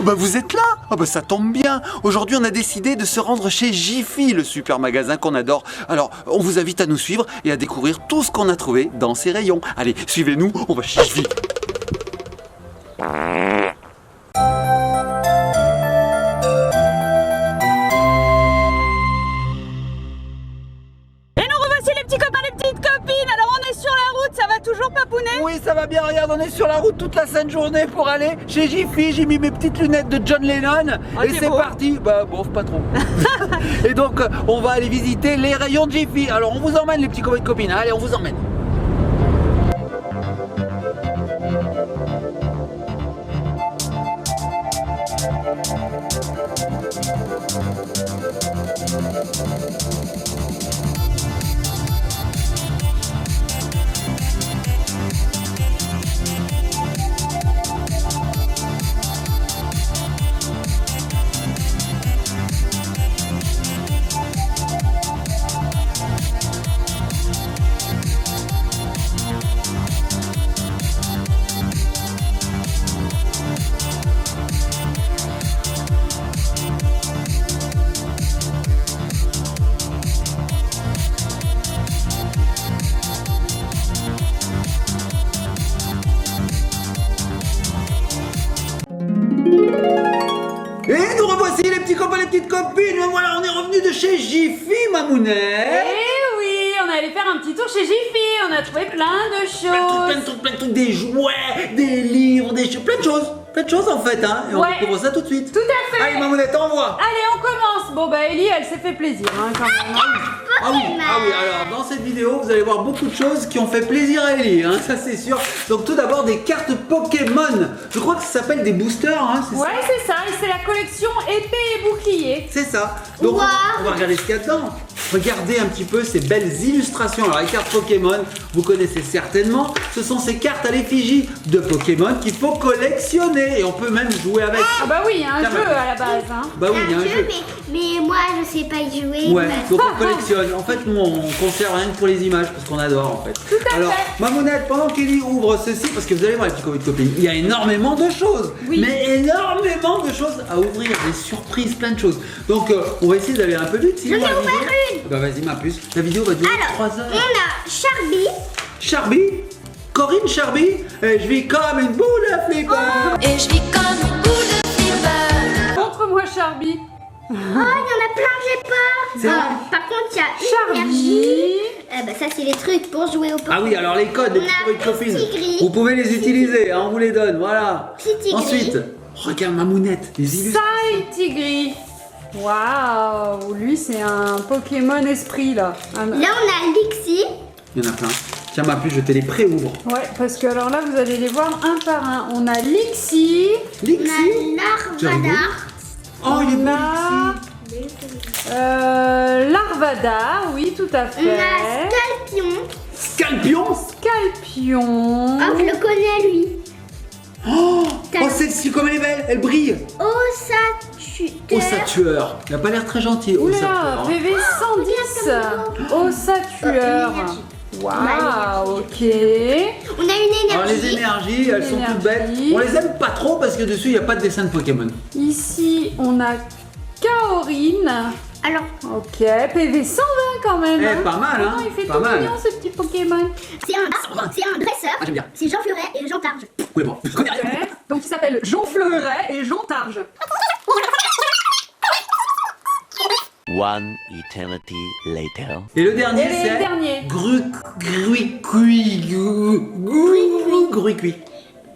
Bah vous êtes là. Ah bah ça tombe bien. Aujourd'hui on a décidé de se rendre chez Jiffy, le super magasin qu'on adore. Alors on vous invite à nous suivre et à découvrir tout ce qu'on a trouvé dans ces rayons. Allez, suivez-nous, on va chez Jiffy. Oui, ça va bien, regarde, on est sur la route toute la sainte journée pour aller chez Jiffy. J'ai mis mes petites lunettes de John Lennon et c'est parti. Bah, bof, pas trop. Et donc, on va aller visiter les rayons de Jiffy. Alors, on vous emmène, les petits copains et copines. Allez, on vous emmène. Et nous revoici les petits copains, les petites copines. Voilà, on est revenu de chez Jiffy, Mamounette. Eh oui, on est allé faire un petit tour chez Jiffy. On a trouvé plein de choses. Plein de trucs, des jouets, des livres, des choses, plein de choses en fait, hein. Et on découvre ça tout de suite. Tout à fait. Allez, Mamounette, envoie. Allez, on commence. Bon bah Ellie, elle s'est fait plaisir, hein, quand même. Ah oui, alors dans cette vidéo, vous allez voir beaucoup de choses qui ont fait plaisir à Ellie, hein, ça c'est sûr. Donc tout d'abord des cartes Pokémon. Je crois que ça s'appelle des boosters, hein, c'est Ouais, c'est ça. Et c'est la collection épée et bouclier. C'est ça. Donc on va regarder ce qu'il y a dedans. Regardez un petit peu ces belles illustrations. Alors les cartes Pokémon, vous connaissez certainement. Ce sont ces cartes à l'effigie de Pokémon qu'il faut collectionner. Et on peut même jouer avec. Ah bah oui, il y a un jeu à la base, hein. Bah oui, il y a un jeu. Mais moi je sais pas y jouer. Ouais, donc on collectionne. En fait, nous on conserve rien que pour les images parce qu'on adore en fait. Tout à Alors, fait. Mamounette, pendant qu'Ellie ouvre ceci, parce que vous allez voir les petits copines, il y a énormément de choses. Oui. Mais énormément de choses à ouvrir, des surprises, plein de choses. Donc on va essayer d'aller un peu vite. J'en ai ouvert une. Bah vas-y ma puce, la vidéo va durer Alors, 3 heures. on a Charby. Charby, Corinne Charby, et je vis comme une boule à flipper. Et je vis comme une boule de flipper. Montre-moi Charby. Oh, il y en a plein que j'ai pas. C'est vrai. Par contre, il y a énergie. Bah, ça, c'est les trucs pour jouer au Pokémon. Ah oui, alors les codes, les On a petites copines, petit gris. vous pouvez les utiliser, hein, on vous les donne, voilà. Petit gris. Ensuite, regarde Mamounette, les illustrations. Tigri. Waouh, lui c'est un Pokémon esprit là. Là, on a Lixie. Il y en a plein. Tiens ma puce, je te les pré-ouvre. Ouais, parce que alors là vous allez les voir un par un. On a Lixie. Lixie. On a Larvadar. Oh, il est beau, On a Lixie. Larvadar, oui tout à On fait. a Scalpion. Scalpion. Scalpion. Oh, je le connais, lui. Oh, celle-ci, comme elle est belle, elle brille. Osatueur. Il a pas l'air très gentil, Oula, Osatueur. PV 110. Osatueur. Waouh, ok. On a une Alors les énergie. énergies, elles sont toutes belles. Énergie. On les aime pas trop parce que dessus il n'y a pas de dessin de Pokémon. Ici on a Kaorin. Alors, Ok, PV 120 quand même. Eh, hein. pas mal, hein. Oh, il fait Pas tout mal. mignon ce petit Pokémon. c'est un dresseur. Ah, j'aime bien. C'est Jean Fleuret et Jean Targe. Oui, bon, je connais rien. Ouais. Donc il s'appelle Jean Fleuret et Jean Targe. One eternity later. Et le dernier, Et le c'est dernier. Gruicui.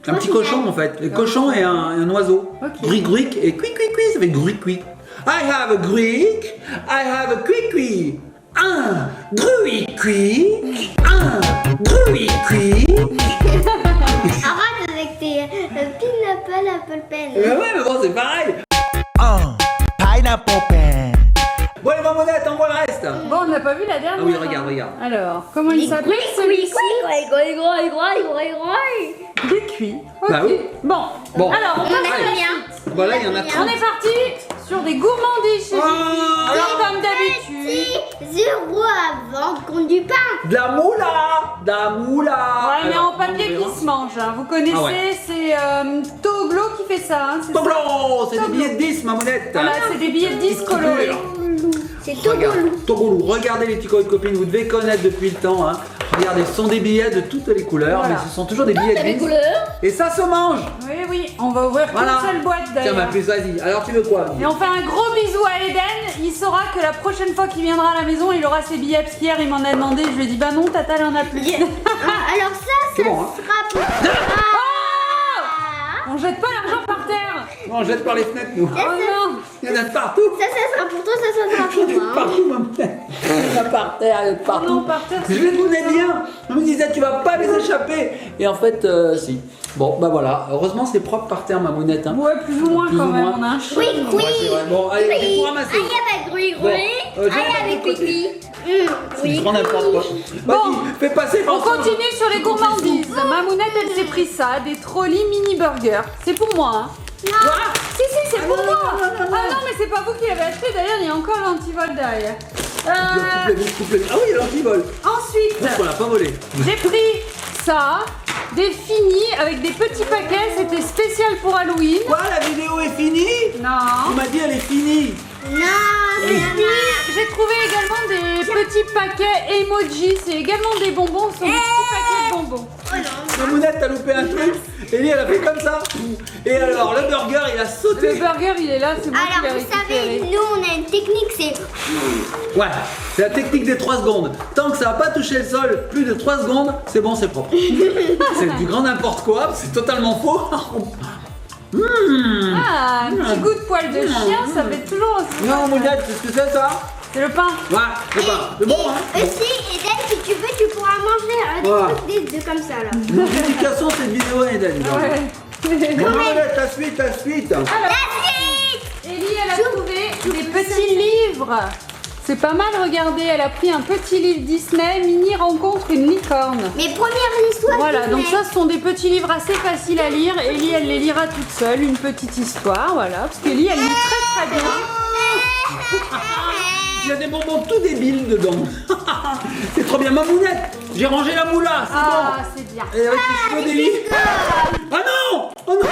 Un petit cochon en fait. Le cochon et un oiseau. Ok. Gruic et cuicui, ça fait gruicui. I have a gruic, I have a cuicui. Un gruicui, un gruicui. Arrête avec tes Apple Pen. Mais ouais, mais bon, c'est pareil. Pineapple pen. Bon, les mamonettes, envoie le reste. Bon, on n'a pas vu la dernière. Ah oui, regarde. Alors, comment il s'appelle celui-ci? Cuit. Ok. Bah oui. Bon. Bon. Alors, on Allez. passe à la Combien suite. Voilà, il y en a On 30. est parti sur des gourmandises chez Jiffy. Alors comme d'habitude. 0 avant compte du pain. De la moula. De la moula. Ouais, mais Alors, en papier on verra. qui se mange. Hein. Vous connaissez, Ah ouais. c'est Toglo qui fait ça. Hein, c'est ça. Toblo, c'est des billets de 10, mamounette. Voilà, c'est des billets de 10 colorés. C'est Regarde, Togolou. Togolou, regardez les petits copines, vous devez connaître depuis le temps. Hein. Regardez, ce sont des billets de toutes les couleurs, Voilà. mais ce sont toujours des billets de 10. Et ça se mange. Oui, oui, on va ouvrir Voilà. une seule boîte Tiens, ma d'ailleurs. puce, vas-y. Alors, tu veux quoi? Et on fait un gros bisou à Eden. Il saura que la prochaine fois qu'il viendra à la maison, il aura ses billets. Parce qu'hier, il m'en a demandé. Je lui ai dit, bah non, Tata, elle en a plus. Alors ça C'est bon, hein. sera pour... On jette pas l'argent par terre. On jette par les fenêtres, nous. Oh non. Il y en a de partout. Ça sera pour toi, ça sera pour moi. hein. Partout, mamounette. Il y en a par terre, il y en a de Oh partout. non, par terre. Je les tenais bien. On me disait, tu vas pas les échapper. Et en fait, si. Bon, bah voilà. Heureusement, c'est propre par terre, mamounette. Hein. Ouais, plus ou moins Plus quand ou même. moins. On a un chien. Oui, oui. Ouais, c'est vrai. Bon, allez, Oui. il faut ramasser. Aïe avec Grui Bon, Grui. je Aïe vais avec de l'autre Pipi. C'est Oui. grand n'importe quoi. Bon. Vas-y, fais passer On François. continue sur les gourmandises. Mamounette, elle s'est pris ça, des trolleys mini burgers. C'est pour moi, hein. Quoi? Si, si, c'est pour non, moi. non, non, non. Ah non, mais c'est pas vous qui l'avez acheté. D'ailleurs, il y a encore l'antivol derrière. Coupe-les. Ah oui, il y a l'antivol. Ensuite, Donc on l'a pas volé. j'ai pris ça, des finis avec des petits paquets. C'était spécial pour Halloween. Quoi, la vidéo est finie? Tu Non. m'as dit elle est finie. Non, Et puis, j'ai trouvé également des petits paquets emoji. C'est également des bonbons. Ce sont des petits paquets de bonbons. Oh non. Mamounette, t'as loupé un truc. Ellie, elle a fait comme ça. Et alors, le burger, il a Le sauté. burger, il est là. C'est moi qui l'ai Alors vous savez, récupéré. nous on a une technique, c'est... Ouais, c'est la technique des 3 secondes. Tant que ça n'a pas touché le sol, plus de 3 secondes, c'est bon, c'est propre. C'est du grand n'importe quoi, c'est totalement faux. Ah, un petit goût de poil de chien, ça fait toujours aussi. Non, Mamounette, qu'est-ce que c'est ça? C'est le pain. Ouais, c'est pas. C'est bon, hein? Aussi, Eden, si tu veux, tu pourras manger des Ouais. trucs de comme ça là. Une dédication cette vidéo, Eden. Ouais. Bon, Mamounette, la suite. Ellie, elle a trouvé des petits livres. C'est pas mal, regardez, elle a pris un petit livre Disney, Minnie rencontre une licorne. Mes premières histoires. Voilà, Disney. donc ça ce sont des petits livres assez faciles à lire. Ellie, elle les lira toute seule, une petite histoire, voilà. Parce qu'Ellie, elle lit très très bien. Il y a des bonbons tout débiles dedans. C'est trop bien, Mamounette. J'ai rangé la moula, c'est Ah, c'est bien. bon. Et avec les cheveux d'Ellie. Ah non! Oh non!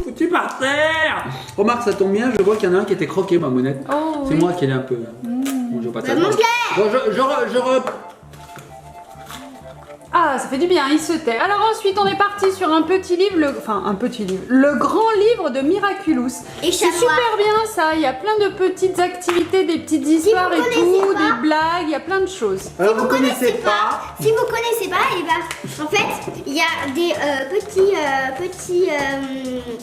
Foutu par terre! Remarque, ça tombe bien, je vois qu'il y en a un qui était croqué, Mamounette. Oh, C'est oui. moi qui l'ai un peu. Bon, je veux pas Bah, te mange-les. Bon, Ah, ça fait du bien, il se tait. Alors ensuite, on est parti sur un petit livre, le grand livre de Miraculous. Et C'est chamois. super bien ça, il y a plein de petites activités, des petites histoires et connaissez tout, pas- des blagues, il y a plein de choses. Alors, Si vous connaissez pas, et ben, en fait, il y a des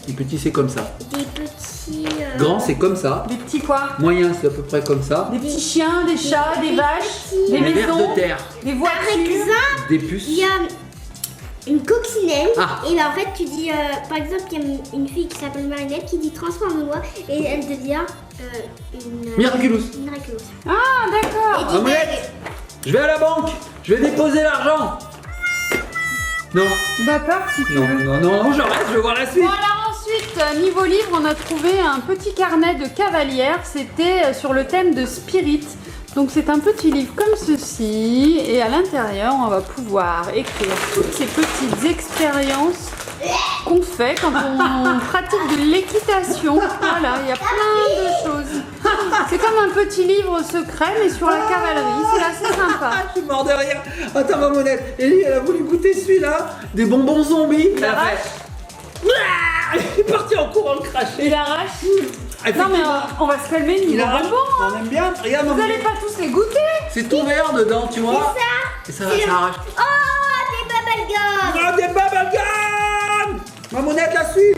Les petits, c'est comme ça. des petits. Grand, c'est comme ça. Des petits quoi? Moyen, c'est à peu près comme ça. Des petits chiens, des chats, des vaches, des Les vers maisons, de terre, des Par voitures. exemple, des puces. il y a une coccinelle. Ah. Et ben en fait, tu dis, par exemple, il y a une fille qui s'appelle Marinette qui dit transforme-moi et elle devient une. Miraculous. Miraculous. Ah, d'accord. Et dis Mamounette, je vais à la banque. Je vais déposer l'argent. Non, D'accord, si tu veux. non, je reste, je veux voir la suite. Bon alors ensuite, niveau livre, on a trouvé un petit carnet de cavalière, c'était sur le thème de Spirit. Donc c'est un petit livre comme ceci, et à l'intérieur, on va pouvoir écrire toutes ces petites expériences qu'on fait quand on pratique de l'équitation. Voilà, il y a plein de choses. C'est comme un petit livre secret, mais sur la cavalerie, c'est assez sympa. Ah, je suis mort de rire. Attends, Mamounette, Ellie, elle a voulu goûter celui-là. Des bonbons zombies. Elle a fait. Ah, elle est partie en courant le cracher. Il arrache. Non mais Effectivement, on va se calmer il niveau arrache. bonbons. Hein. On aime bien. Regarde, Vous Mamounette. allez pas tous les goûter. C'est tout vert dedans, tu vois. Et ça arrache. Oh, des bubblegum. Oh, des bubblegum. Mamounette, la suite.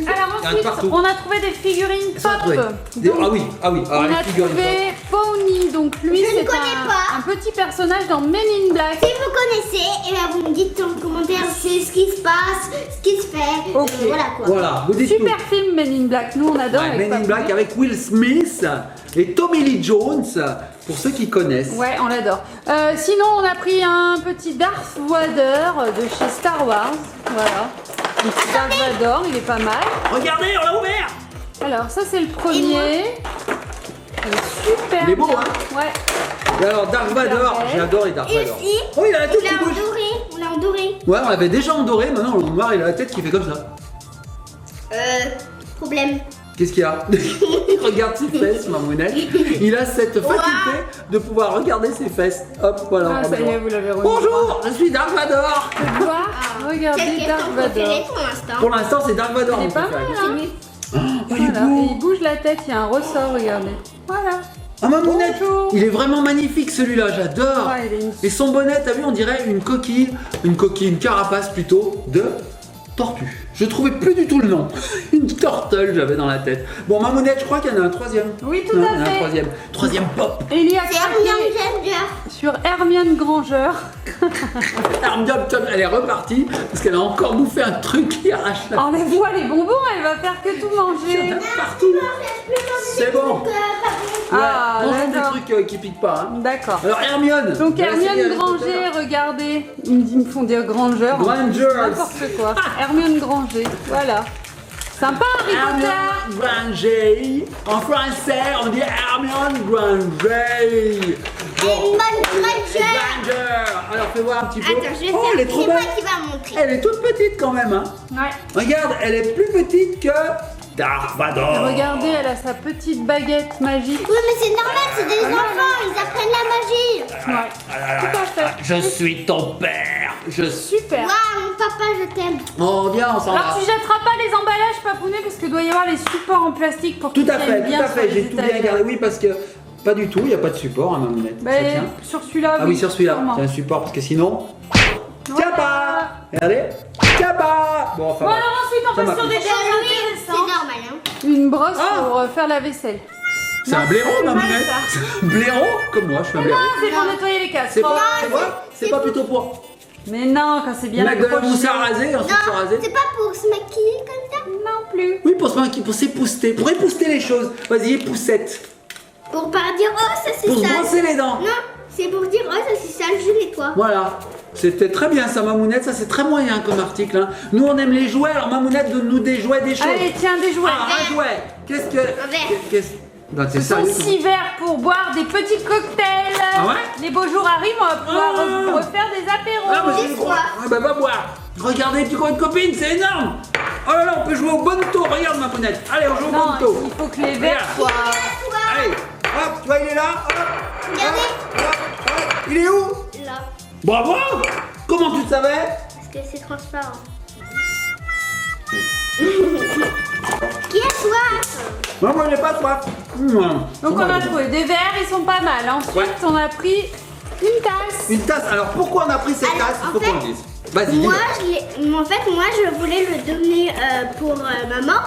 Alors Il y en a ensuite, partout. on a trouvé des figurines Ça, pop. des- Ah oui. Alors, On les a figurines, trouvé Pony, donc lui Je ne c'est connais pas. un petit personnage dans Men in Black. Si vous connaissez, et ben vous me dites en commentaire ce qui se passe, ce qui se fait. Ok. Voilà quoi. Voilà, vous dites Super film Men in Black, nous on adore. tout. avec Men in Papy. Black avec Will Smith et Tommy Lee Jones, pour ceux qui connaissent. Ouais, on l'adore. Sinon, on a pris un petit Darth Vader de chez Star Wars. Voilà. Le petit Darth Vader, il est pas mal. Regardez, on l'a ouvert. Alors ça c'est le premier. Il est super Il est beau, bien. hein. Ouais. Et alors Dark Vador, belle. j'ai adoré Dark Et Vador. aussi, Oh, il a la tête on qui l'a bouge. endoré. On l'a endoré. Ouais, on l'avait déjà endoré, maintenant on le noir, il a la tête qui fait comme ça. Problème. Qu'est-ce qu'il y a? Il regarde ses fesses, Mamounette. Il a cette faculté de pouvoir regarder ses fesses. Hop, voilà. Ah, ça y est, vous l'avez remis. Bonjour, je suis Dark Vador. Tu vois, regardez Quel Dark ton Vador. préféré pour l'instant? Pour l'instant, c'est Dark Vador. Il est mon pas préféré. mal, hein. Oh, il est Voilà. beau. Et il bouge la tête, il y a un ressort, regardez. Voilà. Ah, Mamounette, Bonjour. il est vraiment magnifique celui-là, j'adore. Ouais, il est une- Et son bonnet, t'as vu, on dirait une coquille, une carapace plutôt de tortue. Je trouvais plus du tout le nom. Une tortelle, j'avais dans la tête. Bon, Mamounette, je crois qu'il y en a un troisième. Oui, tout Non, à il y en a un fait. troisième. Troisième pop. Et il y a C'est craqué Hermione Granger. sur Hermione Granger. Hermione, elle est repartie parce qu'elle a encore bouffé un truc qui arrache la Enlève-moi les bonbons, elle va faire que tout Il y en manger. a partout. C'est bon. Ah, mange des d'accord. trucs qui piquent pas. Hein. D'accord. Alors Hermione. Donc de la série Hermione Harry Potter. Granger, regardez. Ils me font dire Granger. Grangers. N'importe quoi. Hermione Granger, voilà. Sympa Harry Potter. Hermione Granger. En français, on dit Hermione Granger. Hermione Granger. Granger. Alors fais voir un petit peu. Attends, je vais Oh, elle est faire. trop C'est moi belle. qui va montrer. Elle est toute petite quand même. Hein. Ouais. Regarde, elle est plus petite que Dark Vador. Regardez, elle a sa petite baguette magique. Oui, mais c'est normal, c'est des enfants, ils apprennent la magie. Ouais. Tout à fait. Je suis ton père. Je suis. Super. Waouh, mon papa, je t'aime. Oh, viens, on s'en va. Alors tu jetteras pas les emballages papounet parce qu'il doit y avoir les supports en plastique pour Tout qu'ils à tiennent fait, tout bien à sur fait. les J'ai tout bien étagères. gardé. Oui, parce que pas du tout, il n'y a pas de support, hein, Mamounette. Bah, Ça tient. sur celui-là, Ah oui, sur celui-là. sûrement. C'est un support parce que sinon. Tiens Voilà. pas. Regardez. Tiens pas. Bon, enfin. Bon alors ensuite on Ça passe m'a sur des plu. choses C'est intéressantes. normal, hein. Une brosse Ah. pour faire la vaisselle. C'est un blaireau, c'est mal, Mamounette. ça. Blaireau comme moi, je suis un blaireau. Ah, c'est pour nettoyer les C'est casseroles. pas, tu vois, c'est pas plutôt pour Mais non, quand c'est bien mettre de la accroché. mousse à raser, ensuite se Non, raser. c'est pas pour se maquiller comme ça. Non plus. Oui, pour s'épouster, pour épouster les choses. Vas-y, époussette. Pour pas dire, oh, ça c'est Pour se sale. brosser les dents. Non, c'est pour dire, oh, ça c'est sale, je nettoie. Voilà. C'était très bien ça, Mamounette. Ça, c'est très moyen comme article. Hein. Nous, on aime les jouets. Alors, Mamounette, donne-nous des jouets, des choses. Allez, tiens, des jouets. Ah, un jouet. Qu'est-ce que. verre. Qu'est-ce. Non, t'es Ce sont sérieux 6 verres pour boire des petits cocktails. Ah ouais Les beaux jours arrivent, on va pouvoir Ah. refaire des apéros. Ah, bah, J'ai c'est gros. soif. Ah, bah, va boire. Regardez, les petits coins de copines, c'est énorme. Oh là là, on peut jouer au bonto. Regarde, Mamounette. Allez, on joue au Non, bonto. il faut que les verres Regarde. soient... Allez, hop, tu vois, il est là. Hop, Regardez. hop, hop. Il est où? Là, Bravo. Comment tu le savais? parce que c'est transparent. Qui a soif? Non, moi, j'ai pas soif. Donc on a trouvé des verres, ils sont pas mal. Ensuite, Ouais. on a pris une tasse. Une tasse. Alors, pourquoi on a pris cette Alors, tasse? Il en faut fait, qu'on le dise. Vas-y, Moi, dis-le. en fait, moi, je voulais le donner pour maman.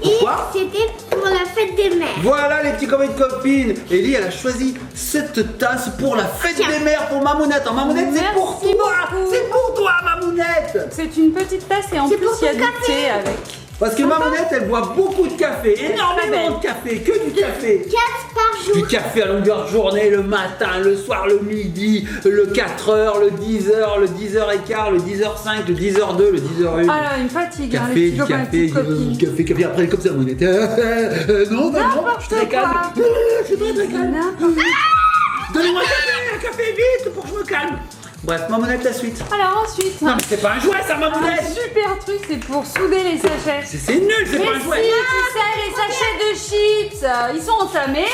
Et Pourquoi? c'était pour la fête des mères. Voilà les petits copains de copines. Ellie, elle a choisi cette tasse pour la fête Tiens. des mères pour Mamounette. Alors, Mamounette, c'est Merci pour toi. beaucoup. C'est pour toi, Mamounette. C'est une petite tasse et en C'est plus pour il y a ton du café. thé avec. Parce que Mamounette, elle boit beaucoup de café. très Énormément belle. de café. Que du café. 4 par jour. Du café à longueur de journée, le matin, le soir, le midi, le 4h, le 10h, le 10h15, le 10h05, le 10h02, le 10h01. Ah là, une fatigue, hein, Café, les petits du copains, café, les petites copines. café, après comme ça, Mamounette. Non, je suis très calme. N'importe Je suis très calme. N'importe Donnez-moi un café vite pour que je me calme. Bref, Mamounette, la suite. Alors ensuite, Non, mais c'est pas un jouet, ça, un Mamounette. super truc, c'est pour souder les sachets. C'est nul, c'est Mais pas un si, jouet. tu sais, les sachets de chips, ils sont entamés.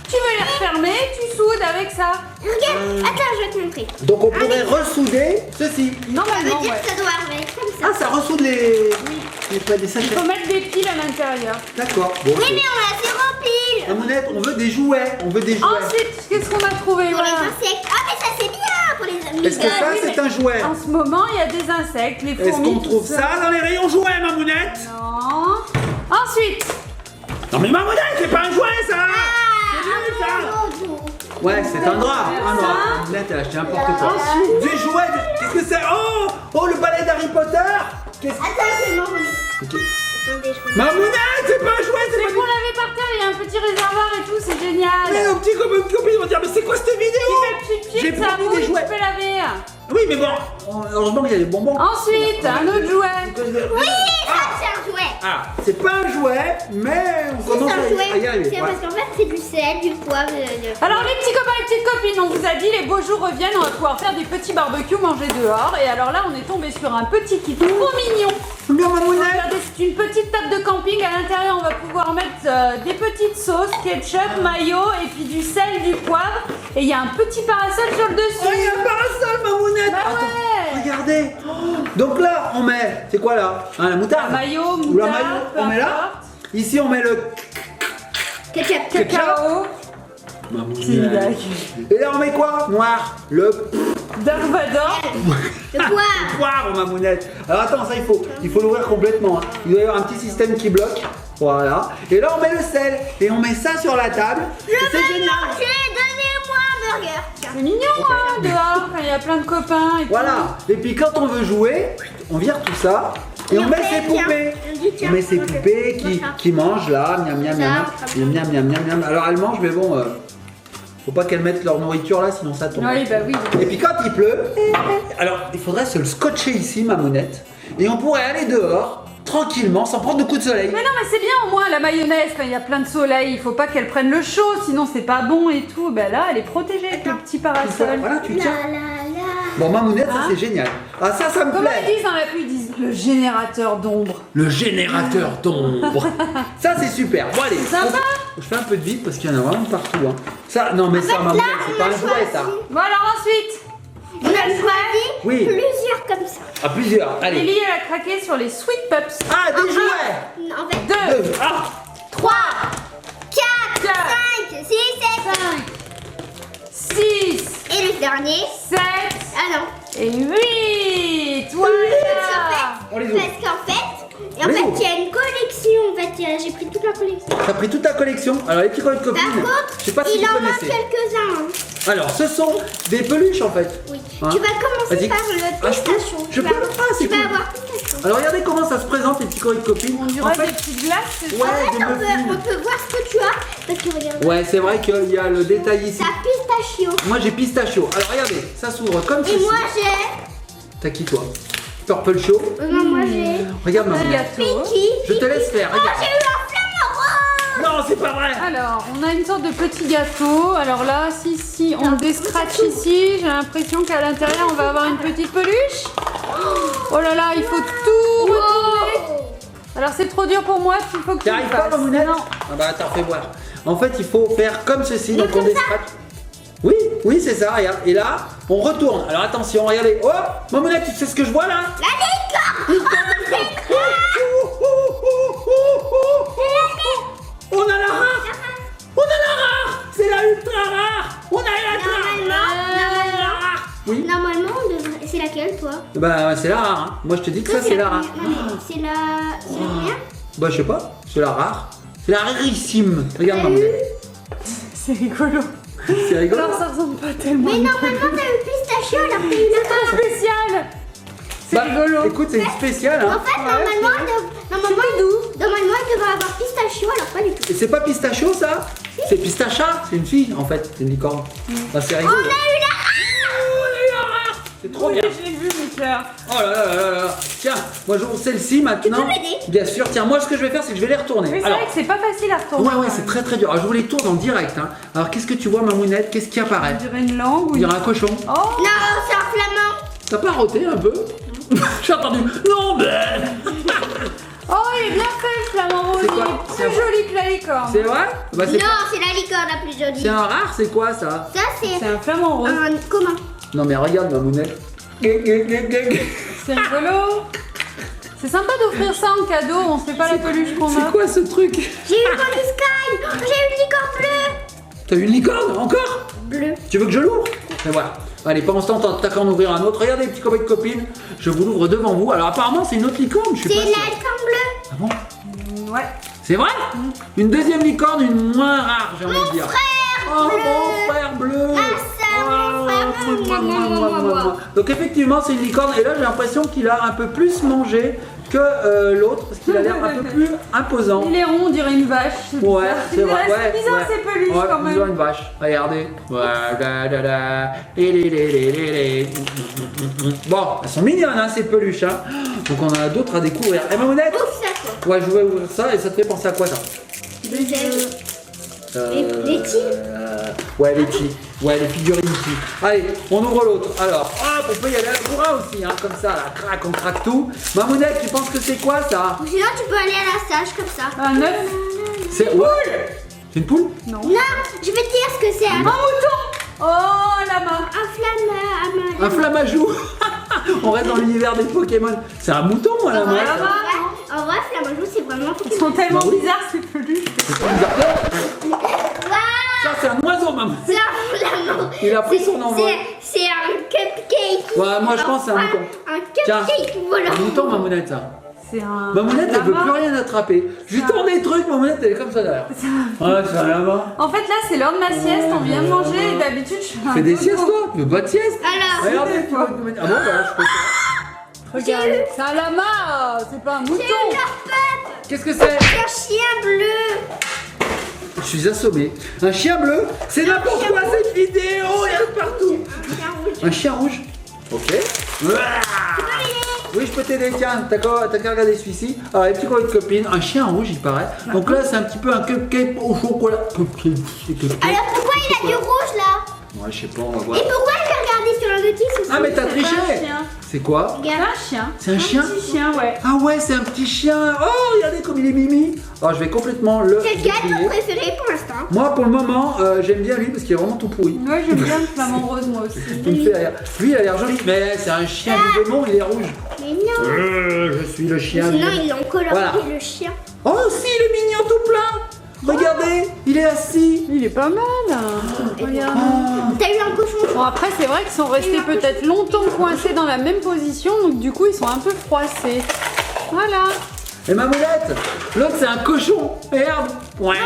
Tu veux les refermer, tu soudes avec ça. Regarde, attends, je vais te montrer. Donc on pourrait ressouder ceci. Ça veut Normalement, dire ouais. que ça doit arriver comme ça. Ah, ça ressoude les pas des Il sachets. faut mettre des piles à l'intérieur. D'accord. Bon, Oui, ok. mais on a zéro pile. Mamounette, on veut des jouets. On veut des jouets. Ensuite, qu'est-ce qu'on a trouvé? Pour les Voilà. insectes. Ah, mais ça c'est bien pour les amis. Est-ce que ça, oui, c'est mais un jouet? En ce moment, il y a des insectes, les fourmis. Est-ce qu'on tout trouve ça dans les rayons jouets, Mamounette? Non. Ensuite, Non, mais Mamounette, c'est pas un jouet, ça. C'est nul, ça. Ouais, c'est un drap. Un drap. Mamounette, elle a acheté n'importe quoi. Des jouets. Qu'est-ce que c'est? Oh, le balai d'Harry Potter. Qu'est-ce que Attends, c'est bon. Ok. Attendez, je Mamounette, c'est pas un jouet, c'est c'est pas pour laver par terre, il y a un petit réservoir et tout, c'est génial. Mais nos petits copines vont dire, mais c'est quoi cette vidéo? J'ai J'ai ça promis oui, des tu jouets. peux laver. Oui, mais bon, heureusement qu'il y a des bonbons. Ensuite, un autre jouet. Oui, ça c'est un jouet. Ah, c'est pas un jouet, mais on C'est commence un à jouet. y arriver. C'est Ouais. parce qu'en fait, c'est du sel, du poivre. Alors les petits copains et petites copines, on vous a dit les beaux jours reviennent, on va pouvoir faire des petits barbecues, manger dehors. Et alors là on est tombé sur un petit kit trop mignon. Bien, Mamounette. Regardez, c'est une petite table de camping. À l'intérieur on va pouvoir mettre des petites sauces, ketchup, mayo et puis du sel, du poivre. Et il y a un petit parasol sur le Oh, dessus. il y a un parasol, Mamounette. Bah Attends, ouais. regardez. Donc là, on met, c'est quoi là, hein, la moutarde. Mayo, Ou la moutarde, mayo, peu on met là. importe. Ici, on met le Ketchup. Cacao. Mamounette. Et là, on met quoi? Noir. Le Dark Vador. Le poivre. poivre, Mamounette. Alors attends, ça il faut l'ouvrir complètement. Hein. Il doit y avoir un petit système qui bloque. Voilà. Et là, on met le sel. Et on met ça sur la table. Et c'est génial. Donnez-moi un burger. Tiens. C'est mignon hein, dehors quand il y a plein de copains et tout. Voilà. Et puis quand on veut jouer, on vire tout ça. Et on met ses poupées. On met ses poupées qui mangent là, miam miam miam miam miam miam miam miam. Alors elles mangent, mais bon, faut pas qu'elles mettent leur nourriture là, sinon ça tombe. Oui, bah oui. Et puis quand il pleut, alors il faudrait se le scotcher ici, Mamounette, et on pourrait aller dehors tranquillement, sans prendre de coups de soleil. Mais non, mais c'est bien au moins la mayonnaise quand il y a plein de soleil. Il faut pas qu'elle prenne le chaud, sinon c'est pas bon et tout. Ben là, elle est protégée avec le petit parasol. Voilà, tu La tiens. la la. Bon, Mamounette, ça Hein c'est génial. Ah ça me Comment ils plaît. disent dans la pluie? Ils disent le générateur d'ombre. Le générateur d'ombre. Ça c'est super. Bon allez, sympa. je fais un peu de vide parce qu'il y en a vraiment partout. Hein. Ça, non mais ça, Mamounette, c'est pas un jouet ça. Bon alors ensuite, On a choisi Oui. plusieurs comme ça. À plusieurs. Allez. Lily elle a craqué sur les Sweet Pups. Ah, des jouets. En fait, 2, Deux. Ah. 3, 4, 4, 5, 6, 7. 6, Et le dernier. 7 Ah non. et 8. Voilà. On les ouvre. Parce qu'en fait, On les ouvre. il y a une collection. En fait, j'ai pris toute la collection. T'as pris toute ta collection. Alors les petits copains de Par copines, contre, je sais pas si il vous en manque connaissez. quelques-uns. hein. Alors ce sont des peluches en fait. Oui. Hein. Tu vas commencer Vas-y. par le Ah, je peux pistachio. Je peux Ah, c'est Tu vas cool. avoir pistachio. Alors regardez comment ça se présente les petits copains de copines. On En dirait fait, des petites glaces. c'est ouais, ça des On muffins. peut voir ce que tu as. Parce que regarde. Ouais, c'est vrai qu'il y a le détail ici. T'as pistachio. Moi j'ai pistachio. Alors regardez, ça s'ouvre comme Et ceci. moi j'ai. T'as qui toi? Purple Show. Non, moi j'ai. Regarde Un maman. gâteau. Pinky. Je te laisse faire, Oh, regarde. j'ai eu un flamant rose. Non, c'est pas vrai. Alors, on a une sorte de petit gâteau. Alors là, si on descratch ici, j'ai l'impression qu'à l'intérieur, on va avoir une petite peluche. Oh là là, il faut tout retourner. Alors c'est trop dur pour moi, il faut que T'y tu le arrives pas, fasses. Mamounette? Non. Ah bah attends, fais voir. En fait, il faut faire comme ceci, donc on descratch. Oui, oui, c'est ça, regarde. Et là, on retourne. Alors attention, regardez. Oh, Mamounette, tu sais ce que je vois là? La licorne. On a la rare. On a la rare. C'est la ultra rare. On a la rare. Oui. Normalement, on devrait- c'est laquelle toi? Bah c'est la rare. Hein. Moi je te dis que ça c'est la rare. Non, mais c'est la. C'est combien? Bah je sais pas. C'est la rare. C'est la rarissime. Regarde Mamounette. C'est rigolo. C'est rigolo. Alors ça ressemble pas tellement. Mais normalement, t'as eu pistachio alors t'as eu la rare. Spécial. C'est Bah, rigolo. Écoute, c'est une spéciale. Hein. En fait, normalement, il devrait avoir pistachio alors pas du tout. Et c'est pas pistachio ça? C'est pistacha. C'est une fille en fait. C'est une licorne. Bah c'est rigolo. On a eu la rare. C'est trop Oui, bien. je l'ai vu, mes fleurs. Oh là là là là là. Tiens, moi j'ouvre celle-ci maintenant. Tu peux m'aider? Bien sûr. Tiens, moi ce que je vais faire, c'est que je vais les retourner. Mais c'est Alors, vrai que c'est pas facile à retourner. ouais, c'est très très dur. Alors je vous les tourne en direct. Hein. Alors qu'est-ce que tu vois, Mamounette? Qu'est-ce qui apparaît? On dirait une langue ou On une... dirait un cochon. Oh. Non, c'est un flamand. T'as pas roté un peu? J'ai entendu. Non, mais. Oh, il est bien fait le flamant rose. C'est Il quoi? est C'est plus joli que la licorne. C'est vrai? Bah, c'est Non, c'est la licorne la plus jolie. c'est un rare, c'est quoi ça? Ça, C'est c'est un flamant rose. un commun. Non, mais regarde, Mamounette. C'est rigolo. C'est sympa d'offrir ça en cadeau. On sait pas la peluche qu'on a. C'est quoi ce truc? J'ai eu Pony Sky. J'ai eu une licorne bleue. T'as une licorne encore? Bleu. Tu veux que je l'ouvre? Et voilà. Allez, pendant ce temps, t'as qu'à en ouvrir un autre. Regardez, les petits copains de copines. Je vous l'ouvre devant vous. Alors, apparemment, c'est une autre licorne. Je suis C'est pas la sûr. licorne bleue. Ah bon? Ouais. C'est vrai? Une deuxième licorne, une moins rare, j'ai envie de dire. Oh, mon frère bleu! mon frère bleu. Donc effectivement c'est une licorne et là j'ai l'impression qu'il a un peu plus mangé que l'autre parce qu'il a l'air un peu plus imposant. Il est rond, on dirait une vache. Ouais, c'est vrai. C'est Ouais, bizarre ouais. ces peluches Ouais, quand on dirait même. une vache. Regardez. Bon, elles sont mignonnes hein, ces peluches. Hein. Donc on en a d'autres à découvrir. Et Mamounette, Ouf, ça quoi. Ouais, je vais ouvrir ça et ça te fait penser à quoi ça? Les tigres. Ouais, les tigres. Ouais, les figurines tigres. Allez, on ouvre l'autre. Alors, hop, on peut y aller à la bourra aussi, hein, comme ça, là, crac, on craque tout. Mamounette, tu penses que c'est quoi ça? Ou sinon, tu peux aller à la stage comme ça. Un œuf. C'est ouais. C'est une poule? Non. Non, je vais te dire ce que c'est. Un mouton. Oh, lama. Un flamajou. On reste dans l'univers des Pokémon. C'est un mouton, à la main. En vrai, flamajou, c'est vraiment Ils sont tellement Bah oui. bizarres, c'est peluche. C'est pas bizarre. Ça, c'est un oiseau, maman. C'est un flamand. Il a pris son envol. C'est un cupcake. Ouais, moi, je pense que c'est un mouton. Un Tiens, cupcake, voilà. un mouton, Mamounette, ça. C'est un. Mamounette, elle veut lama. plus rien attraper. Je lui tourne des trucs, Mamounette, elle est comme ça derrière. Ouais, c'est un lama. En fait, là, c'est l'heure de ma sieste. On vient de manger et d'habitude, je fais un Fais des dodo. siestes, toi? Tu veux pas de sieste? Alors, Regardez, tu vois. Ah bon, bah là, je fais ça. Regarde, c'est un lama, c'est pas un mouton. c'est leur peuple. Qu'est-ce que c'est? Un chien bleu. Je suis assommé. Un chien bleu? C'est n'importe quoi cette vidéo, il y en a partout. Un chien rouge. Un chien rouge? Ok. Oui, je peux t'aider, tiens, t'as qu'à regarder celui-ci. Alors, les petits copains de copines, un chien rouge, il paraît. Donc là, c'est un petit peu un cupcake au chocolat. Cupcake. Alors, pourquoi il a du rouge là? Ouais, je sais pas, on va voir. Et pourquoi il a regardé sur la notice aussi? Ah, mais t'as C'est pas un triché. chien. C'est quoi? C'est un chien. C'est un chien? Petit chien, ouais. Ah ouais, c'est un petit chien. Oh, regardez comme il est mimi. Alors, je vais complètement le C'est lequel ton déplier. préféré pour l'instant? Moi, pour le moment, j'aime bien lui parce qu'il est vraiment tout pourri. Ouais, j'aime bien le flamant rose, moi aussi. Il me fait rire. Lui, il a l'air joli, mais c'est un chien du démon, il est rouge. Mais non. Je suis le chien. Sinon, du- ils l'ont colorié Voilà. le chien. Oh, si, il est mignon tout plein. Regardez, il est assis. Il est pas mal. Regarde. T'as eu un cochon? Bon, après, c'est vrai qu'ils sont restés peut-être longtemps coincés dans la même position, donc du coup, ils sont un peu froissés. Voilà. Et Mamoulette, l'autre c'est un cochon. Merde. Ouais,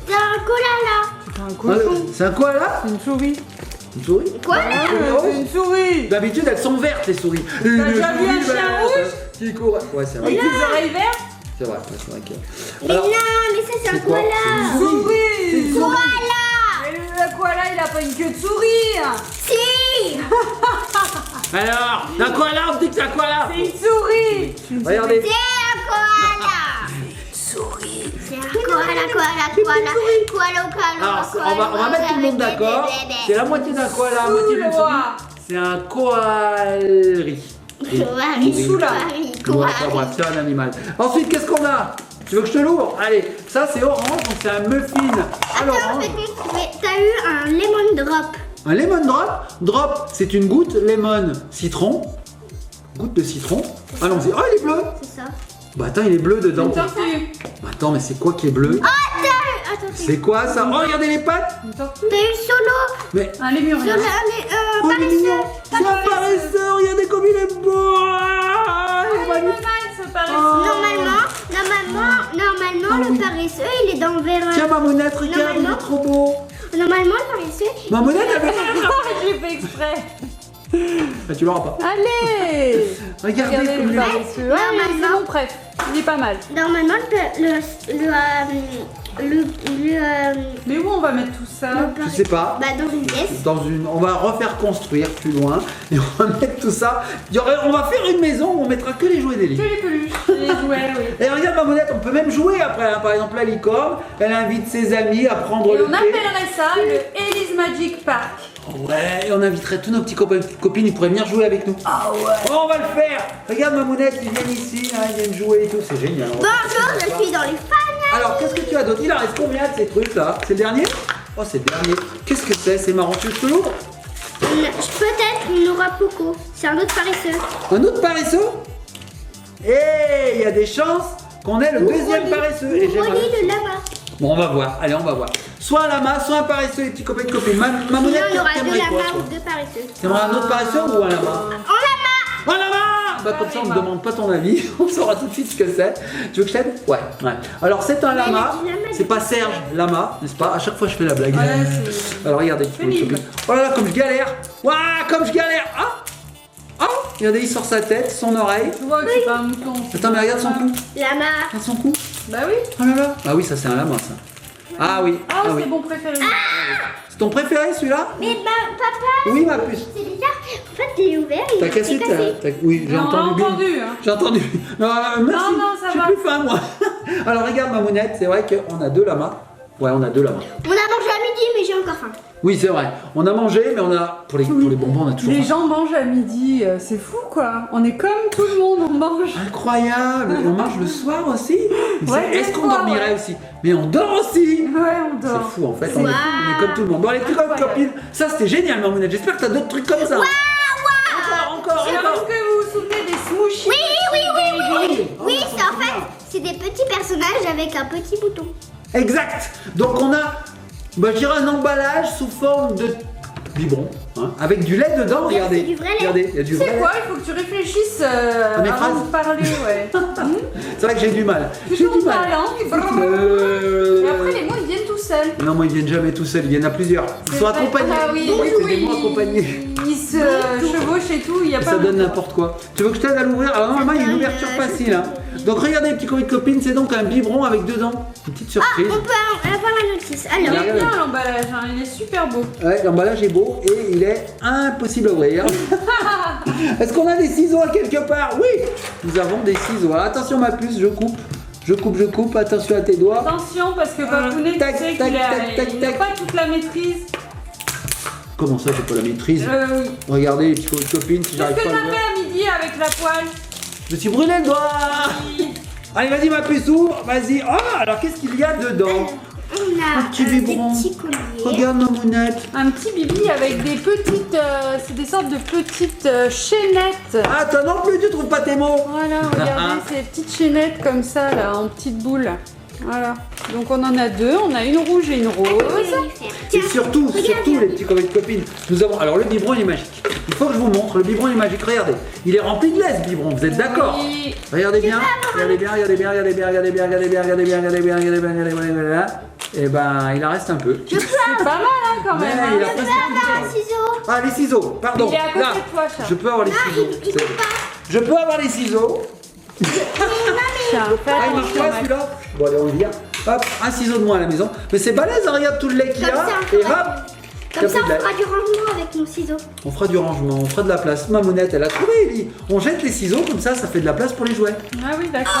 T'as un koala. C'est un cochon. C'est un quoi là? C'est une souris. Une souris? Quoi? C'est une souris. D'habitude elles sont vertes les souris. T'as déjà vu un chien rouge qui court. Ouais, c'est vrai. Avec des oreilles vertes. C'est vrai, c'est vrai que. Mais non, mais ça c'est un c'est quoi? koala. C'est une souris. Koala. Mais le koala, il a pas une queue de souris. Si. Alors, un koala, on dit que c'est un koala. C'est une souris. Regardez. C'est un koala. Souris. C'est un koala. Alors, on va mettre tout le monde d'accord. C'est la moitié d'un koala, la moitié d'une souris. C'est un koalri. Koala. Soula. Ouais, bref, c'est un animal. Ensuite, qu'est-ce qu'on a? Tu veux que je te l'ouvre? Allez, ça c'est orange, donc c'est un muffin à Attends, l'orange. t'as eu un lemon drop. Un lemon drop. Drop, c'est une goutte lemon citron. Goutte de citron. Allons-y. Oh, il est bleu. C'est ça. Bah attends, il est bleu dedans. Une tortue. Attends, mais c'est quoi qui est bleu? Ah, t'as eu. Attends, C'est quoi ça? Oh, regardez les pattes. Une tortue. t'as eu solo. Mais Un lémurien. Solo, oh, il est mignon. paresseux. C'est un paresseux. Regardez comme il est beau. Ah, il est Il est pas magnifique. mal ce paresseux. Normalement, le paresseux, il est dans vers. Tiens, Mamounette, regarde, il est Normalement. trop beau. Normalement, le paresseux. Mamounette, elle veut... J'ai fait exprès. Ah, tu l'auras pas. Allez. Regardez Regardez comme le il est. paresseux. Ah, oui, c'est mon préf. Il est pas mal. Normalement, Mais où on va mettre tout ça? Je sais pas. Bah, dans une pièce. On va refaire construire plus loin et on va mettre tout ça. On va faire une maison où on mettra que les jouets Que d'Ellie. les peluches. Les jouets, oui. Et regarde Mamounette, on peut même jouer après. Hein. Par exemple, la licorne, elle invite ses amis à prendre Et le on thé. appellerait ça le Ellie's Magic Park. Ouais, et on inviterait tous nos petits copains et copines, ils pourraient venir jouer avec nous. Ah ouais. Oh, on va le faire. Regarde Mamounette, ils viennent ici, hein, ils viennent jouer et tout, c'est génial. Bonjour, je suis dans les fans. Alors, qu'est-ce que tu as d'autre? Il en reste combien de ces trucs là? C'est le dernier? Oh, c'est le dernier. Qu'est-ce que c'est? C'est marrant, tu veux que je te l'ouvre? Peut-être on aura Poco. C'est un autre paresseux. Un autre paresseux? Et il y a des chances qu'on ait le deuxième paresseux. Et j'aimerais- Voyez le lama. Bon, on va voir. Allez, on va voir. Soit un lama, soit un paresseux, les petits copains et copines. Sinon, Mamounette, on aura deux t'aimerais quoi, lamas toi? ou deux paresseux. T'aimerais un autre paresseux ou un lama? En lama. Un lama! Bah, comme ça, on ne demande pas ton avis. On saura tout de suite ce que c'est. Tu veux que je t'aide? Ouais. Alors, c'est un lama. il y a du lama, C'est pas Serge Lama, n'est-ce pas? À chaque fois, je fais la blague. Ouais, c'est- Alors, regardez. pénible. Oh là là, comme je galère. Waouh, comme je galère. Ah! Ah! Regardez, il sort sa tête, son oreille. Tu vois que c'est pas un mouton. Attends, mais regarde son cou. Lama. Regarde son cou. Bah oui. Oh là là. Ah oui, ça, c'est un lama, ça. Ah oui. Ah, oui. c'est mon préféré. C'est ton préféré celui-là? Mais papa, Oui, ma puce. c'est bizarre. En fait, il est ouvert. T'as cassé Oui, j'ai Non, on l'a entendu. entendu, hein. J'ai entendu. Non, merci. non, ça J'ai va. plus faim, moi. Alors, regarde, ma mounette, c'est vrai qu'on a 2 lamas. Ouais, on a 2 lamas. On a mangé à midi, mais j'ai encore faim. Oui, c'est vrai. On a mangé, mais on a. Pour les bonbons, on a toujours Les faim. gens mangent à midi, c'est fou quoi. On est comme tout le monde, on mange. Incroyable. On mange le soir aussi. Mais Ouais, Est-ce des qu'on fois, dormirait ouais. aussi? Mais on dort aussi. Ouais, on C'est dort. fou en fait, on est comme tout le monde. Bon, les trucs comme copines, ça c'était génial, ma mounette. J'espère que t'as d'autres trucs comme ça. Encore. Est-ce que vous vous souvenez des smooshies? Oui, c'est en fait, c'est des petits personnages avec un petit bouton. Exact. Donc on a, je dirais un emballage sous forme de biberon, hein, avec du lait dedans. Regardez, du vrai lait. regardez, il y a du Tu vrai sais lait. quoi, il faut que tu réfléchisses mes avant phrases. de parler, ouais. C'est vrai que j'ai du mal. J'ai Toujours du ta mal. langue. Et après, les mots, ils viennent tout seuls. Non, moi ils viennent jamais tout seuls, ils viennent à plusieurs. Ils C'est sont vrai. accompagnés. Ah oui, C'est des mots accompagnés. Ils se chevauchent et tout, il y a pas Ça donne de- n'importe quoi. Tu veux que je t'aide à l'ouvrir? Alors normalement il y a une ouverture facile. Hein. Donc regardez les petits colis de copines, c'est donc un biberon avec dedans une petite surprise. On peut avoir la notice. Il Alors, est bien l'emballage, hein, il est super beau. Ouais, l'emballage est beau et il est impossible à ouvrir. Est-ce qu'on a des ciseaux à quelque part? Oui, nous avons des ciseaux. Alors, attention ma puce, je coupe, attention à tes doigts. Attention parce que Papounet, tu Tac, sais tac, qu'il a, tac, tac, il a tac. pas toute la maîtrise. Comment ça, j'ai pas la maîtrise? Oui. Regardez les petits colis de copines, si Qu'est-ce j'arrive que pas à t'as l'ouvrir. fait à midi avec la poêle? Je me suis brûlé le doigt. Allez, vas-y ma puce, ouvre, vas-y. Oh, alors qu'est-ce qu'il y a dedans? on a Un petit biberon. des petits colliers. Regarde ma mounette. Un petit bibi avec des petites, c'est des sortes de petites chaînettes. Ah, toi non plus, tu trouves pas tes mots? Voilà, regardez ces petites chaînettes comme ça là, en petites boules. Voilà. Donc on en a 2, on a une rouge et une rose. Et surtout les petits colis de copines, nous avons. Alors le biberon il est magique. Il faut que je vous montre, le biberon il est magique. Regardez, il est rempli de lait ce biberon, vous êtes d'accord? Oui. Regardez bien, regardez bien. Et ben il en reste un peu. C'est pas mal hein, quand même. Ouais, hein. il a presque Un ciseau. Ah les ciseaux, pardon. Il est à côté Là, de toi, chat. je peux avoir les ciseaux. Il coupe pas. Je peux avoir les ciseaux. Tiens, fais Ah il marche attention, pas Max. celui-là. Bon allez on le vire. Hop, un ciseau de moins à la maison. Mais c'est balèze, hein, regarde tout le lait qu'il y Comme a. ça, Et on hop, Comme ça, il y a plus de on lait. fera du rangement avec nos ciseaux. On fera du rangement, on fera de la place. Ma mounette, elle a trouvé, Ellie. On jette les ciseaux, comme ça fait de la place pour les jouets. Ah oui, d'accord.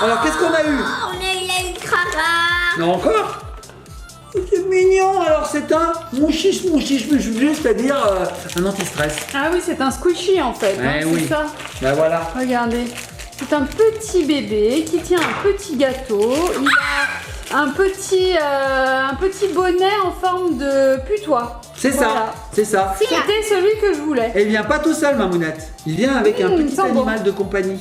Alors, qu'est-ce qu'on a eu? Oh, on a eu la ultra rare. Non, encore? C'est mignon. Alors, c'est un mouchiche, c'est-à-dire un anti-stress. Ah oui, c'est un squishy en fait. Ouais, hein, oui. C'est ça. Ben voilà. Regardez. C'est un petit bébé qui tient un petit gâteau. Il a un petit bonnet en forme de putois. C'est Voilà. ça, c'est ça. C'était celui que je voulais. Et il vient pas tout seul, ma mounette. Il vient avec un petit sent bon. animal de compagnie.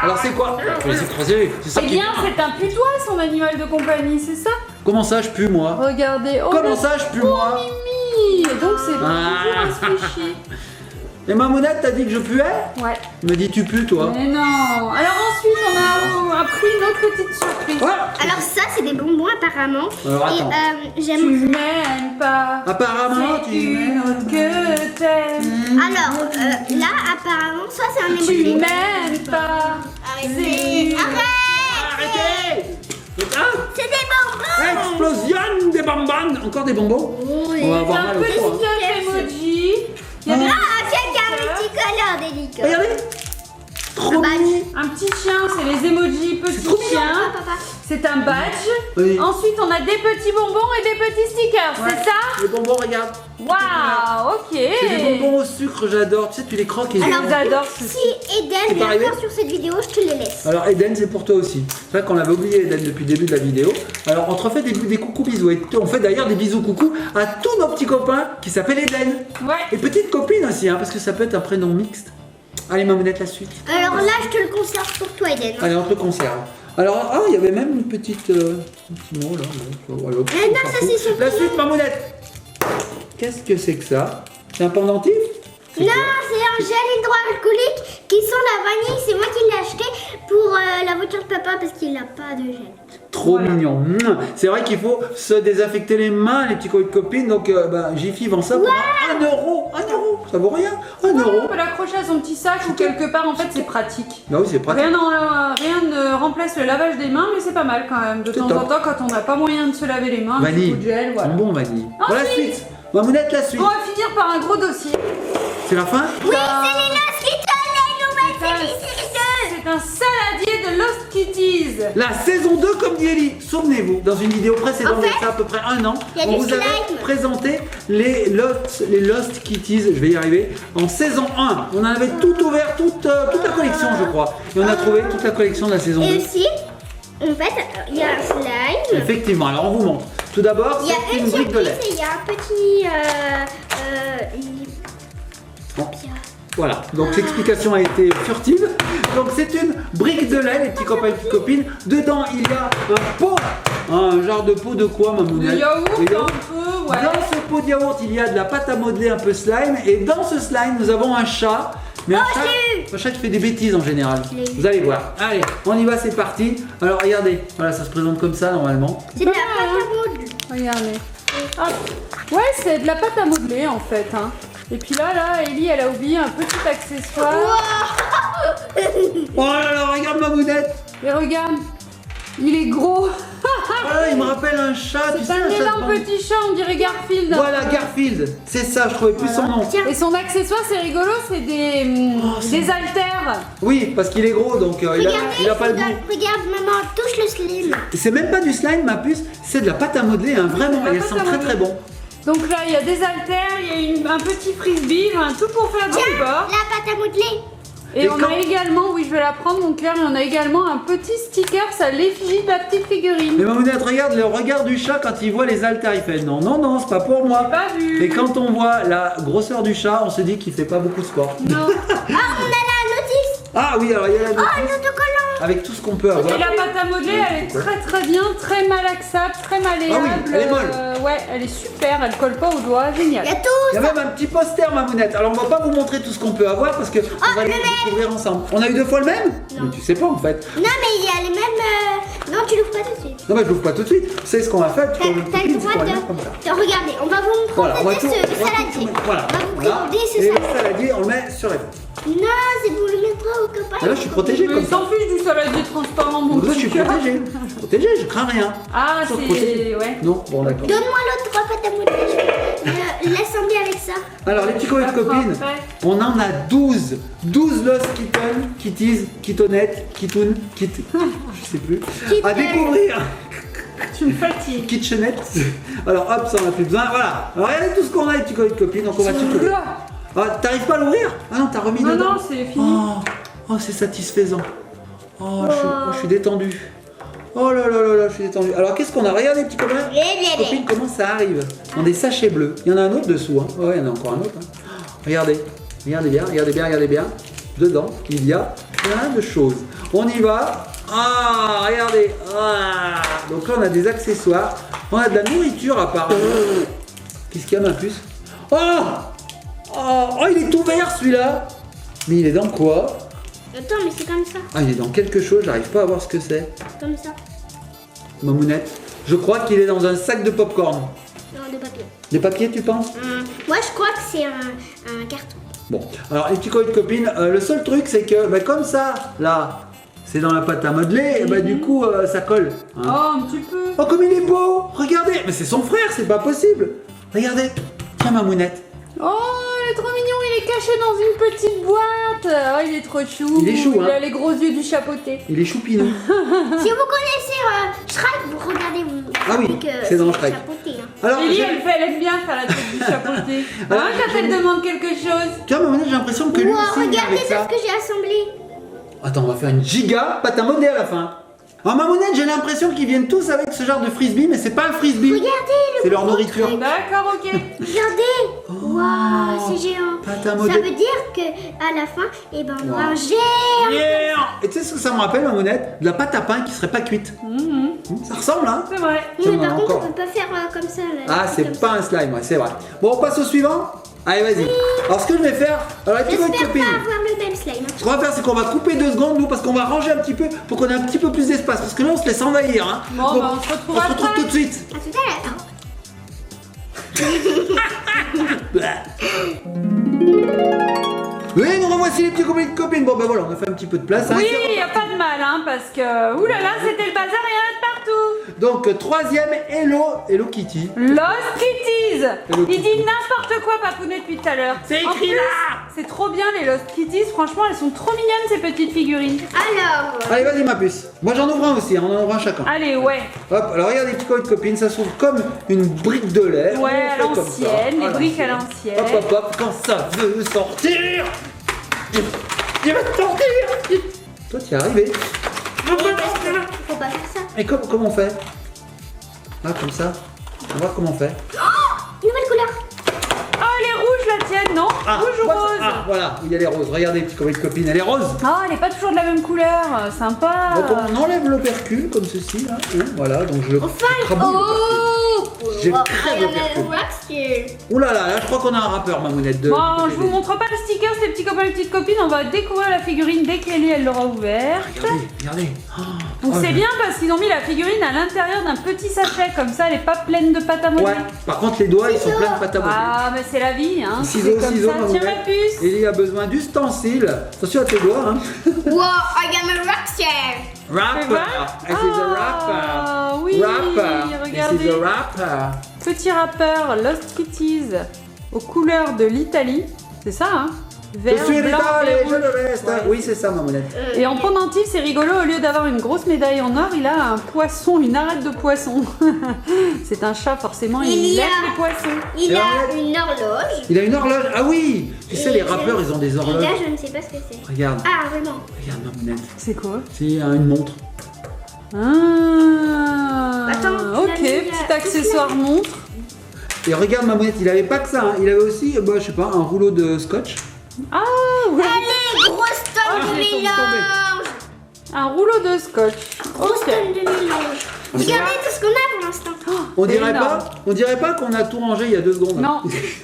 Alors, c'est quoi? C'est trop sérieux. C'est ça Eh qui- bien, c'est un putois, son animal de compagnie, c'est ça? Comment ça, je pue, moi? Regardez. Oh, Comment le ça, je pue, moi? Mimi. Et donc, c'est toujours un squishy. Et ma mounette, t'as dit que je puais? Ouais. Me dis tu pues, toi? Mais non. Alors ensuite, on a appris une autre petite surprise. Ah, Alors ça, c'est des bonbons apparemment. Alors, attends. Et Tu j'aime... m'aimes pas. Apparemment, C'est tu une autre que t'aimes. Alors, là, apparemment, soit c'est un Tu emoji. m'aimes pas. Arrêtez. Arrête. Arrêtez! Ah, C'est des bonbons. explosion des bonbons! Encore des bonbons? On va avoir Un mal au petit foie. hein. emoji. Il y a des Ah, quelqu'un multicolore, délicat. Regardez! Trop mignon! un petit chien, c'est les emojis petits trop mignon, chiens. Papa. C'est un badge. Oui. Ensuite, on a des petits bonbons et des petits stickers, Ouais. c'est ça? Les bonbons, regarde! Waouh, ok. C'est des bonbons au sucre, j'adore. Tu sais, tu les croques et Alors, j'adore ce Si Eden C'est pas vient arrivé encore sur cette vidéo, je te les laisse. Alors Eden, c'est pour toi aussi. C'est vrai qu'on avait oublié Eden depuis le début de la vidéo. Alors on te refait des coucous bisous. Et on fait d'ailleurs des bisous coucous à tous nos petits copains qui s'appellent Eden. Ouais. Et petites copines aussi, hein, parce que ça peut être un prénom mixte. Allez, ma mounette, la suite. Alors là, je te le conserve pour toi, Eden. Allez, on te le conserve. Alors, ah, il y avait même une petite... non, là, non. Voilà, non, ça, c'est sur- La suite, ma mounette. Qu'est-ce que c'est que ça? C'est un pendentif? C'est Non, quoi c'est un gel hydroalcoolique qui sent la vanille. C'est moi qui l'ai acheté pour la voiture de papa parce qu'il n'a pas de gel. Trop mignon. C'est vrai qu'il faut se désinfecter les mains, les petits copains de copines. Donc, Jiffy vend ça pour 1 euro. 1 euro. ça vaut rien. 1 On euro. peut l'accrocher à son petit sac ou quelque part, en fait c'est pratique. Bah oui, c'est pratique. Rien ne remplace le lavage des mains, mais c'est pas mal quand même. De C'est temps top. en temps, quand on n'a pas moyen de se laver les mains, un petit Vanille. coup de gel, voilà. Bon, vanille. Bon, la Ensuite. suite. Mamounette, la suite. On va finir par un gros dossier. C'est la fin? Oui, c'est les Lost Kittens, les nouvelles séries C'est un saladier de Lost Kitties. La saison 2, comme dit Ellie. Souvenez-vous, dans une vidéo précédente, En fait, il y a à peu près 1 an, il y a on du vous avait slime. présenté les Lost Kitties, je vais y arriver, en saison 1. On en avait tout ouvert, toute la collection, je crois. Et on a trouvé toute la collection de la saison 2. Et aussi, en fait, il y a un slime. Effectivement, alors on vous montre. Tout d'abord, Il y a c'est une une brique de surprise lait. et il y a un petit. Bon. Voilà, donc l'explication a été furtive. Donc c'est une brique de lait, les petits copains et petites copines. Dedans, il y a un pot. Un genre de pot de quoi, Le Mamounette? yaourt, Le un yaourt. peu, ouais. Dans ce pot de yaourt, il y a de la pâte à modeler un peu slime. Et dans ce slime, nous avons un chat. Mais un chat qui fait des bêtises en général. Je l'ai eu. Vous allez voir. Allez, on y va, c'est parti. Alors regardez, voilà, ça se présente comme ça normalement. C'est de la Pas pâte mal, à modeler. Regardez. Hop. Ouais, c'est de la pâte à modeler en fait. Hein. Et puis là, Ellie, elle a oublié un petit accessoire. Oh là là, regarde Mamounette. Et regarde, il est gros. Ah, il me rappelle un chat, tu C'est sais, un un chat de énorme bande. petit chat, on dirait Garfield. Voilà, Garfield. C'est ça, je trouvais plus son nom. Et son accessoire, c'est rigolo, c'est des haltères. Oui, parce qu'il est gros, donc il a pas le goût. Regarde, maman, touche le slime. C'est même pas du slime, ma puce, c'est de la pâte à modeler, hein, vraiment, la et elle pâte sent à très modeler. très bon. Donc là, il y a des haltères, il y a un petit frisbee, un tout pour faire du sport. La pâte à modeler. Et Et on quand- a également, oui, je vais la prendre, mon cœur, et on a également un petit sticker, ça l'effigie de la petite figurine. Mais Mamounette, regarde le regard du chat quand il voit les haltères, il fait non, non, non, c'est pas pour moi. Pas vu. Et quand on voit la grosseur du chat, on se dit qu'il fait pas beaucoup de sport. Non. Ah, on a la notice. Ah oui, alors il y a la Oh, notice un autocollant. avec tout ce qu'on peut avoir. Et la pâte à modeler, elle est très très bien, très malaxable, très malléable. Ah oui, elle est molle. Ouais, elle est super, elle colle pas aux doigts, génial. Il y a tout. Il y a même un petit poster, Mamounette. Alors on va pas vous montrer tout ce qu'on peut avoir parce que on va les découvrir ensemble. On a eu 2 fois le même? Mais tu sais pas en fait. Non, mais il y a les mêmes. Non, tu l'ouvres pas tout de suite. Non mais je l'ouvre pas tout de suite. Vous savez ce qu'on va faire? Tu T'as peux t'as le droit c'est qu'on va le mettre comme ça. de. Regardez, on va vous Voilà, on va présenter tout, ce on va tout saladier. mettre. Voilà. On va vous Voilà. présenter ce Et le saladier. saladier, on le met sur les bords. Non, c'est pour le mettre au copain. Ah là, je suis protégé Mais comme il ça. s'en fiche du saladier transparent, mon Donc là, je suis petit cœur. protégé. Je suis protégé, je crains rien. Ah, Je suis c'est... protégé. ouais. Non, bon d'accord. Donne-moi l'autre pâte à modeler. Laisse-en bien avec ça. Alors les petits copains et copines, Parfait. on en a 12. 12 Lost Kitten, Kitties, Kittonettes, Kittoon, Kit... Je sais plus. À découvrir. Tu me fatigues. Kitchenette. Alors hop, ça on a plus besoin. Voilà. Alors regardez tout ce qu'on a les petits copains et copines, donc on va tout ouvrir. Ah, t'arrives pas à l'ouvrir? Ah non, t'as remis Non, dedans. non, c'est fini. Oh, c'est satisfaisant. Je suis détendu. Oh là là là là, je suis détendu. Alors qu'est-ce qu'on a? Regardez petits copains. Copines, comment ça arrive? Dans des sachets bleus. Il y en a un autre dessous. Hein. Ouais, il y en a encore un autre. Hein. Regardez. Regardez bien, regardez bien, regardez bien. Dedans, il y a plein de choses. On y va. Ah, regardez. Ah. Donc là, on a des accessoires. On a de la nourriture apparemment. Qu'est-ce qu'il y a, ma puce? Oh, oh, il est ouvert celui-là. Mais il est dans quoi? Attends, mais c'est comme ça. Ah, il est dans quelque chose, j'arrive pas à voir ce que c'est. Comme ça. Mamounette, je crois qu'il est dans un sac de popcorn. Non, de papier. Des papiers, tu penses? Moi, je crois que c'est un carton. Bon, alors les petits copains et copines, le seul truc c'est que bah, comme ça, là, c'est dans la pâte à modeler, et bah, du coup ça colle. Hein. Oh, un petit peu. Oh, comme il est beau! Regardez! Mais c'est son frère, c'est pas possible! Regardez! Tiens, Mamounette! Oh, il est trop mignon, il est caché dans une petite boîte. Oh, il est trop chou. Il est chou, Il hein. a les gros yeux du chapeauté. Il est choupinou. Si vous connaissez Shrek, vous regardez vous. Ah oui, savez que c'est dans le Shrek. chapeauté, hein. Alors, Lily, j'ai- elle aime bien faire la tête du chapeauté. Alors, Hein, quand elle demande quelque chose. tiens, Mamounette, j'ai l'impression que lui Wow, aussi il vient regardez avec tout ça. ce que j'ai assemblé. Attends, on va faire une giga pâte à modeler à la fin. Alors, Mamounette, j'ai l'impression qu'ils viennent tous avec ce genre de frisbee, mais c'est pas un frisbee. Regardez le C'est leur gros nourriture. truc. D'accord, ok. Regardez. Waouh, c'est géant. Pâte à Ça modeler. veut dire que à la fin, eh ben, on aura Wow. un géant. Yeah. Et tu sais ce que ça me rappelle, Mamounette? De la pâte à pain qui serait pas cuite. Ça ressemble, hein? C'est vrai. Oui, Tiens, mais on en a par contre, encore. on peut pas faire comme ça. Là, Ah, comme c'est ça. pas un slime, ouais, c'est vrai. Bon, on passe au suivant. Allez, vas-y. Alors, ce que je vais faire, alors, les petits J'espère copines, pas avoir le même slime. ce qu'on va faire, c'est qu'on va couper 2 secondes, nous, parce qu'on va ranger un petit peu pour qu'on ait un petit peu plus d'espace. Parce que là, on se laisse envahir, hein. Bon, Donc, bah, on se retrouve on se retrouve après. tout de suite. À tout à l'heure. Oui, nous revoici les petits copains et copines. Bon, ben voilà, on a fait un petit peu de place. Oui, hein. il n'y a pas de mal, hein, parce que oulala, c'était le bazar et il y en a de partout. Donc, troisième, Hello Kitty. Lost Kitties. Hello Il Kitty. dit n'importe quoi, Papounet, depuis tout à l'heure. C'est En écrit plus, là. C'est trop bien les Lost Kitties. Franchement, elles sont trop mignonnes ces petites figurines. Alors, Allez, vas-y, ma puce. Moi, j'en ouvre un aussi, hein, on en ouvre un chacun. Allez, ouais. Hop, alors regarde les petits copains et copines, ça s'ouvre comme une brique de lait. Ouais, On à fait comme ça. l'ancienne, les briques à l'ancienne. Hop, hop, hop, quand ça veut sortir, il va sortir. Toi, tu y es arrivé. faut pas faire ça. Et comment on fait? Ah, comme ça. On va voir comment on fait. Nouvelle couleur. Oh, elle est rouge la tienne, non? Rouge ou voilà. rose? Ah, voilà, il y a les roses. Regardez, petits copains et copines, elle est rose. Oh, elle est pas toujours de la même couleur. Sympa. Donc on enlève l'opercule comme ceci, là. Voilà, donc je le Enfin, crabouille. oh, J'ai oh, très I am bien a rockstar. Ouh là là, là, je crois qu'on a un rappeur, ma mounette de. Bon, je vous montre pas le sticker, ces petits copains et petites copines. On va découvrir la figurine dès qu'Ellie elle l'aura ouverte. Regardez, regardez. Donc Oh, c'est je- bien parce qu'ils ont mis la figurine à l'intérieur d'un petit sachet. Comme ça, elle est pas pleine de pâte à modeler. Ouais, par contre, les doigts, ils sont pleins de pâte à modeler. Ah, mais c'est la vie, hein. Ciseaux, C'est comme ciseaux, ça. ma Tiens mounette. ma puce. Et il y a besoin d'ustensiles. Attention à tes doigts, hein. Wow, I am a rockstar. Rapper. C'est vrai This is a rapper. Ah, oui, Rapper. regardez. This is a rapper. Petit rappeur Lost Kitties aux couleurs de l'Italie. C'est ça, hein? Je Vert, suis blanc l'Italie, et je rouge. le reste. Ouais. Oui, c'est ça, ma mounette. Et en pendentif, c'est rigolo, au lieu d'avoir une grosse médaille en or, il a un poisson, une arête de poisson. C'est un chat, forcément, il Il y a- aime les poissons. Il Et a on une horloge. Il a une horloge. Ah oui. Tu sais, Et les rappeurs, ils ont des Et horloges. là, je ne sais pas ce que c'est. Regarde, Ah, vraiment. regarde, ma mounette. C'est quoi? C'est une montre. Ah, Attends, tu ok, l'as mis, petit accessoire montre. Et regarde, ma mounette, il avait pas que ça. Hein. Il avait aussi, bah, je sais pas, un rouleau de scotch. Ah, ouais. Allez, grosse tonne de j'ai tombé. mélange. Un rouleau de scotch. Grosse Ok. tonne de mélange. Regardez tout ce qu'on a pour l'instant. On dirait pas qu'on a tout rangé il y a 2 secondes. Non.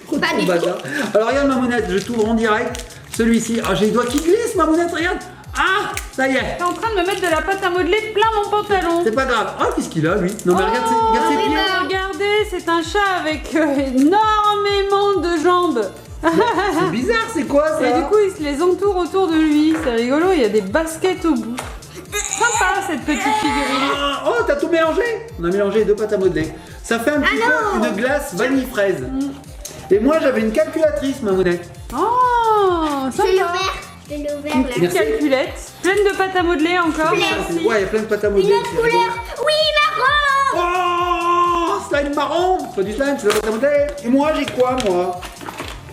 Trop de Pas du bazar. Alors regarde ma mounette, je t'ouvre en direct. Celui-ci. Ah, j'ai les doigts qui glissent, ma mounette, regarde. Ah, ça y est. T'es en train de me mettre de la pâte à modeler plein mon pantalon. C'est pas grave. Ah, qu'est-ce qu'il a, lui? Non, mais regarde ses oui, pieds. bah, regardez, c'est un chat avec énormément de jambes. C'est bizarre, c'est quoi ça? Et du coup, il se les entoure autour de lui. C'est rigolo, il y a des baskets au bout. Sympa cette petite figurine. Ah, oh, t'as tout mélangé. On a mélangé les 2 pâtes à modeler. Ça fait un petit peu une glace vanille fraise. Et moi, j'avais une calculatrice, ma mounette. Oh, Je l'ai sympa. ouvert. Je l'ai ouvert là. Merci. Calculette, pleine de pâte à modeler encore. Ouais, il y a plein de pâtes à modeler. Une autre c'est rigolo. couleur. Oui, marron. Oh, slime marron. C'est pas du slime, c'est la pâte à modeler. Et moi, j'ai quoi, moi?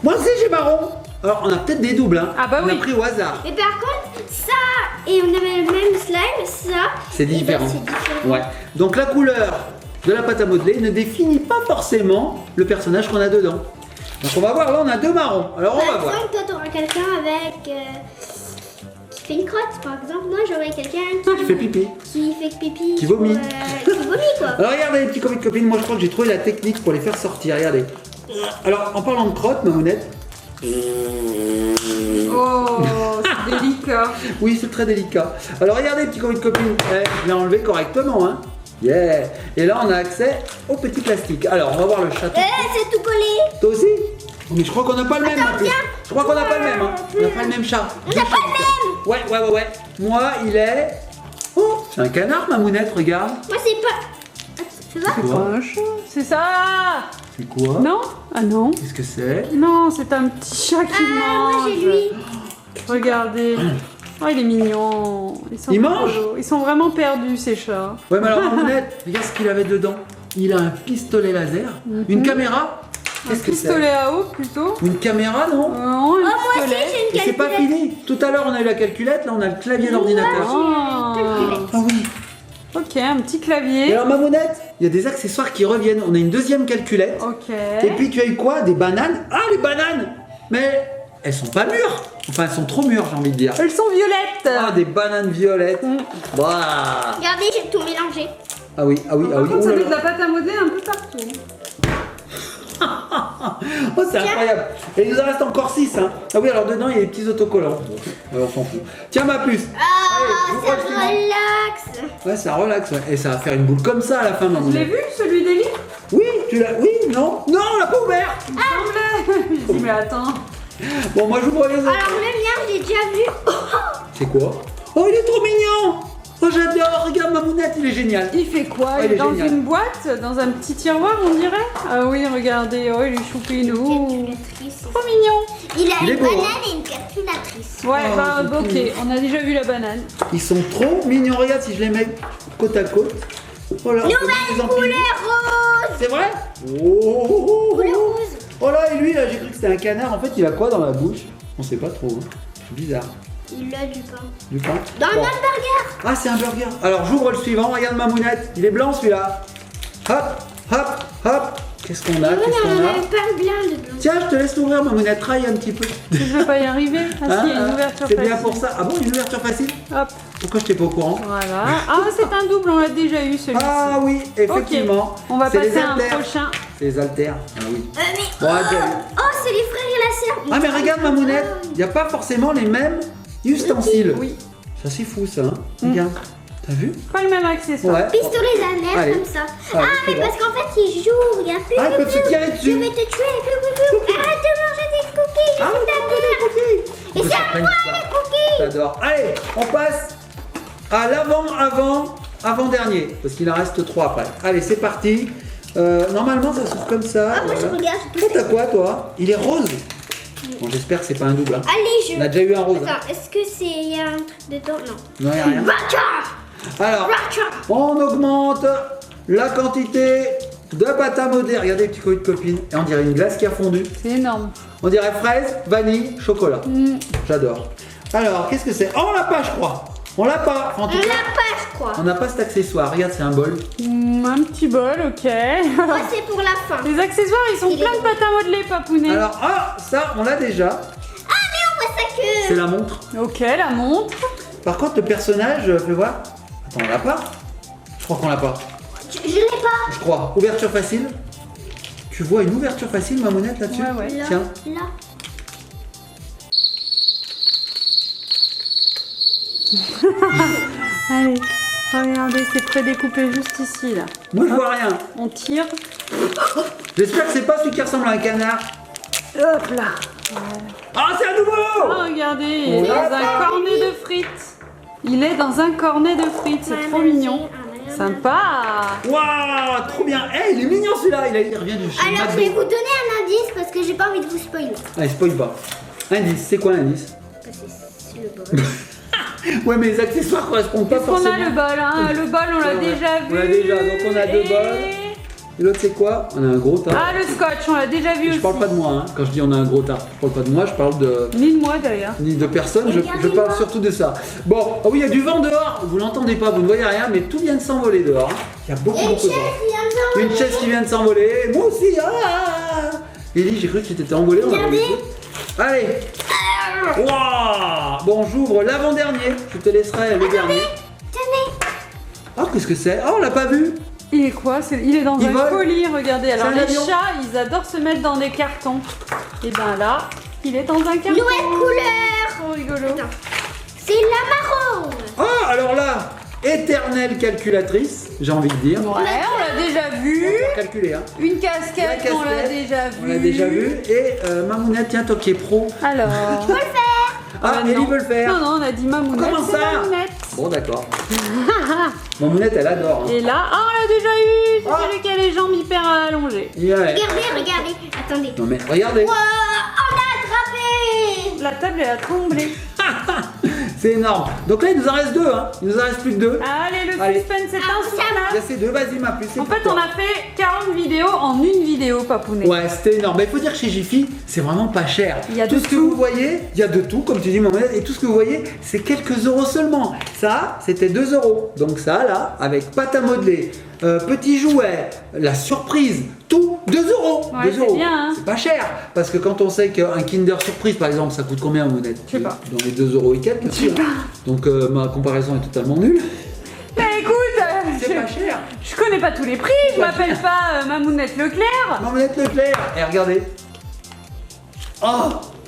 Moi aussi, j'ai marron. Alors, on a peut-être des doubles, hein. Ah bah on oui. a pris au hasard. Mais par contre, ça et on avait le même slime, ça. C'est et ben, différent. c'est différent. Ouais. Donc, la couleur de la pâte à modeler ne définit pas forcément le personnage qu'on a dedans. Donc, on va voir. Là, on a 2 marrons. Alors, on va Par voir. exemple, toi, t'auras quelqu'un avec qui fait une crotte, par exemple. Moi, j'aurais quelqu'un Qui fait pipi. qui fait pipi. Qui vomit. Qui vomit, quoi. Alors, regardez, les petits copains et copines. Moi, je crois que j'ai trouvé la technique pour les faire sortir. Regardez. Alors, en parlant de crotte, ma mounette. Oh, c'est délicat. Oui, c'est très délicat. Alors regardez, petits copains et copines, je l'ai enlevé correctement, hein. Yeah. Et là, on a accès au petit plastique. Alors, on va voir le château. C'est tout collé. Toi aussi? Oh, mais je crois qu'on n'a pas le même. Attends, ma puce. viens. Je crois qu'on n'a pas le même. Hein. On n'a pas le même chat. On n'a pas le même. Ouais. Moi, il est. Oh, c'est un canard, ma mounette. Regarde. Moi, c'est pas. Fais voir. C'est quoi? Un chat, c'est ça. C'est quoi? Non? Ah non. Qu'est-ce que c'est? Non, c'est un petit chat qui Ah, moi, mange. j'ai lui. Regardez. Oh, il est mignon. Ils sont Il trop mange beaux. Ils sont vraiment perdus, ces chats. Ouais, mais alors, ma mounette, regarde ce qu'il avait dedans. Il a un pistolet laser, une caméra. Un Qu'est-ce que c'est? pistolet à eau, plutôt. Une caméra, non? Non, un Oh, moi aussi, pistolet. j'ai Et une c'est pas calculette. fini. Tout à l'heure, on a eu la calculette, là, on a le clavier d'ordinateur. Ah. Ah oui. Ok, un petit Et clavier. alors, ma mounette, il y a des accessoires qui reviennent. On a une deuxième calculette. Ok. Et puis, tu as eu quoi? Des bananes. Ah, les bananes! Mais elles sont pas mûres. Enfin, elles sont trop mûres, j'ai envie de dire. Elles sont violettes. Ah, des bananes violettes. Mm. Bah. Regardez, j'ai tout mélangé. Ah oui. Par contre, Oh ça là met de là. la pâte à modeler un peu partout. Oh, c'est incroyable. Et il nous en reste encore 6. Hein. Ah oui, alors dedans, il y a des petits autocollants. On s'en fout. Tiens, ma puce. Ah, Allez, ça je vous crois que relaxe. Ouais, ça relaxe. Ouais. Et ça va faire une boule comme ça à la fin, ma Je l'ai mounette. vu, celui d'Ellie. Oui, tu l'as. Oui, non. Non, on l'a pas ouvert. Il me semblait. Je dis, mais attends. Bon, moi j'ouvre les autres. Alors le mien, j'ai déjà vu. C'est quoi? Oh, il est trop mignon! Oh, j'adore! Regarde Mamounette, il est génial! Il fait quoi? Oh, Il est dans génial. une boîte, dans un petit tiroir, on dirait? Ah oui, regardez, oh, il est choupinou. Calculatrice. Trop mignon. Il a Il est une beau, banane hein. et une calculatrice. Ouais, Oh, bah c'est ok, mignon. on a déjà vu la banane. Ils sont trop mignons, regarde si je les mets côte à côte. Oh là, on peut les empiler. Couleur rose. C'est vrai? Oh, Couleur rose. oh là, et lui là, j'ai cru que c'était un canard. En fait, il a quoi dans la bouche? On sait pas trop. Hein. C'est bizarre. Il a du pain. Du pain. Dans un Bon. hamburger. Ah, c'est un burger. Alors, j'ouvre le suivant. Regarde Mamounette. Il est blanc celui-là. Hop, hop, hop. Qu'est-ce qu'on a? Non, Qu'est-ce on qu'on a a? un pain blanc de blanc. Tiens, je te laisse l'ouvrir, Mamounette. Traille un petit peu. Je vais pas y arriver. Ah si, il y a une ouverture C'est facile. bien pour ça. Ah bon, une ouverture facile? Hop, Pourquoi je t'ai pas au courant? voilà. Ah, c'est un double, on l'a déjà eu celui-ci. Ah oui, effectivement. On va C'est passer les à un haltères. prochain. C'est les haltères. Ah oui. Mais Bon, adieu. oh, c'est les frères et la sœur. Ah mais regarde Mamounette, il n'y a pas forcément les mêmes ustensiles. Oui, Ça c'est fou ça, hein. Regarde. T'as vu? pas le même accessoire. Ouais. Pistolet à nerfs Allez. comme ça. Allez, Ah, mais c'est parce qu'en fait, ils jouent. Regarde. Ah, ils peuvent se tirer Je dessus. vais te tuer. Arrête de manger des cookies. Je Ah, suis ta mère. Et c'est à moi les cookies. J'adore. Allez, on passe à avant-dernier, parce qu'il en reste 3 après. Allez, c'est parti. Normalement, ça s'ouvre comme ça. Ah, moi je voilà. regarde. Toi, t'as quoi, toi? Il est rose. Bon, j'espère que c'est pas un double. Hein. Allez, On a déjà eu un rose. Hein. Attends, est-ce que c'est. Il y a un truc dedans? Non. Non, y a rien. Alors, on augmente la quantité de pâte à modeler. Regardez les petits colis de copines. Et on dirait une glace qui a fondu. C'est énorme. On dirait fraise, vanille, chocolat. J'adore. Alors, qu'est-ce que c'est? Oh, on l'a pas, je crois. On l'a pas. Enfin, en On tout l'a cas, pas, je crois. on n'a pas cet accessoire. Regarde, c'est un bol. Un petit bol, ok. Moi, c'est pour la fin. Les accessoires, ils sont Il est plein de bon. pâte à modeler, papounet. Alors, ah, ça, on l'a déjà. On voit ça C'est que. la montre. Ok, la montre. Par contre, le personnage, fais voir. Attends, on l'a pas? Je crois qu'on l'a pas. Je l'ai pas. Je crois. Ouverture facile. Tu vois une ouverture facile, Mamounette, là-dessus? Ouais, ouais. Là. Tiens. Là. Allez, regardez, c'est prédécoupé juste ici, là. Moi, je vois rien. On tire. J'espère que c'est pas celui qui ressemble à un canard. Hop là. Ah, c'est un nouveau! Oh, regardez, il est On dans l'a un pas. cornet de frites. Il est dans un cornet de frites, c'est trop mignon. Sympa. Waouh, trop bien. Eh, il est mignon celui-là. Il revient du chez Alors, je McDo. vais vous donner un indice parce que j'ai pas envie de vous spoiler. Allez, spoil pas. Indice, c'est quoi l'indice? Parce que c'est le bol. Ouais, mais les accessoires correspondent pas Qu'est-ce qu'on forcément. a le bol, hein? Le bol, on l'a Ouais, déjà vu. on l'a déjà, donc on a 2 Et- bols. Et l'autre, c'est quoi? On a un gros tas. Ah, le scotch, on l'a déjà vu Je aussi. parle pas de moi, hein. Quand je dis on a un gros tas, je parle pas de moi, je parle de. Ni de moi d'ailleurs. Ni de personne, je Regardez-moi. parle surtout de ça. Bon, oh oui, il y a du vent dehors, vous l'entendez pas, vous ne voyez rien, mais tout vient de s'envoler dehors. hein. Il y a beaucoup, Et une beaucoup de chaise vent. qui vient de s'envoler. Une chaise qui vient de s'envoler, moi aussi, ah Ellie, j'ai cru que tu t'étais envolé, on a Regardez. envie de- Allez. Waouh. Bon, j'ouvre l'avant-dernier, je te laisserai le dernier. Tenez. Oh, qu'est-ce que c'est? Oh, on l'a pas vu. Il est quoi? Il est dans Il un vole. colis, regardez. Alors un les avion. chats, ils adorent se mettre dans des cartons. Et ben là, il est dans un carton. Nouvelle couleur. Trop rigolo. Attends. C'est la marron. Oh, alors là, éternelle calculatrice, j'ai envie de dire. Ouais, on l'a déjà vu. Calculer, hein. Une casquette, La on l'a casquette, déjà vu. On l'a déjà vu. Et Mamounette, tiens, toi qui es pro. Alors. Ah, Ellie non. veut le faire. Non, non, on a dit Mamounette. Comment c'est ça Mamounette. Bon, d'accord. Mamounette, elle adore. hein. Et là, ah, on l'a déjà eu. C'est Ah. celui qui a les jambes hyper allongées. Ouais. Regardez, regardez. Attendez. Non mais regardez, Oh, on l'a attrapé. La table, elle a tremblé. c'est énorme. Donc là, il nous en reste 2, hein. Il nous en reste plus que 2. Allez, le Allez. suspense est Il y a insoutenable. ces 2, vas-y ma puce. c'est En pour fait, toi. on a fait 40 vidéos en une vidéo, Papounet. Ouais, c'était énorme. Mais il faut dire que chez Jiffy, c'est vraiment pas cher. Il y a tout de ce que tout. vous voyez, il y a de tout, comme tu dis, Mamounette, et tout ce que vous voyez, c'est quelques euros seulement. Ça, c'était 2 euros. Donc ça, là, avec pâte à modeler, petits jouets, la surprise, tout 2 euros. Ouais, 2 c'est euros. bien, hein. C'est pas cher. Parce que quand on sait qu'un Kinder Surprise, par exemple, ça coûte combien, Mamounette? Je sais pas. Dans les 2 euros et quelques. Je sais pas. Donc ma comparaison est totalement nulle. Mais écoute, C'est pas cher. je connais pas tous les prix, je Pas m'appelle cher. pas Mamounette Leclerc. Mamounette Leclerc. Et regardez. Oh,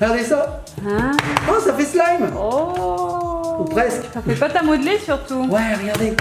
regardez ça. Hein? Oh, ça fait slime. Oh. Ou presque. Ça fait pas ta modeler surtout. Ouais, regardez.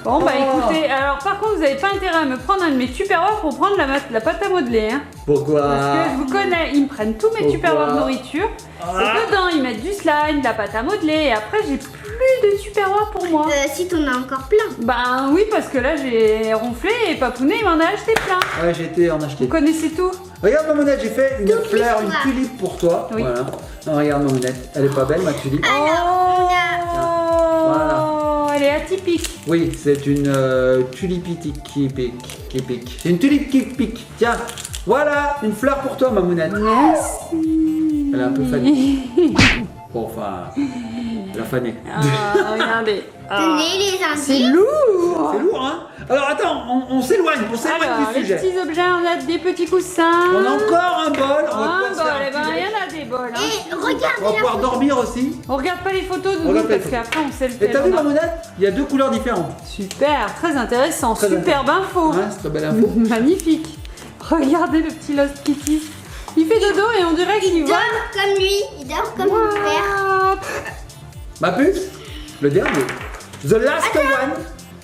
Bon bah Oh. écoutez, alors par contre vous n'avez pas intérêt à me prendre un de mes tupperwares pour prendre la pâte à modeler. Hein. Pourquoi? Parce que je vous connais, ils me prennent tous mes Pourquoi? tupperwares de nourriture. Et dedans ils mettent du slime, de la pâte à modeler. Et après j'ai plus de tupperwares pour moi. Si t'en as encore plein. Ben oui, parce que là j'ai ronflé et Papounet il m'en a acheté plein. Ouais, j'ai été en acheter. Vous connaissez tout? Regarde Mamounette, j'ai fait une Toute fleur, une l'histoire. tulipe pour toi. Oui. Voilà. Non, regarde Mamounette, elle est pas belle ma tulipe. Oh, Voilà. elle est atypique. Oui, c'est une tulipitique qui pique. C'est une tulipe qui pique. Tiens, voilà, une fleur pour toi Mamounette. Merci. Elle est un peu fanée. Bon, enfin, elle a fané. Ah, regardez. Ah, Tenez les c'est indices. lourd. C'est lourd, hein? Alors attends, on s'éloigne, Alors, du les sujet. petits objets, on a des petits coussins. On a encore un bol. On va un pouvoir se bol, faire un eh ben, petit il y déj. en a des bols. Hein. Et On va regardez la pouvoir dormir aussi. On regarde pas les photos de nous Regarde pas les parce photos. qu'après on sait Et lequel t'as vu on a. Mamounette? Il y a deux couleurs différentes. Super, très intéressant, Très superbe info. Ouais, c'est très belle info. Magnifique. Regardez le petit Lost Kitty. Il fait dodo et on dirait qu'il Il voit. dort comme lui, il dort comme mon père. Waouh. Ma puce, le dernier. The last one.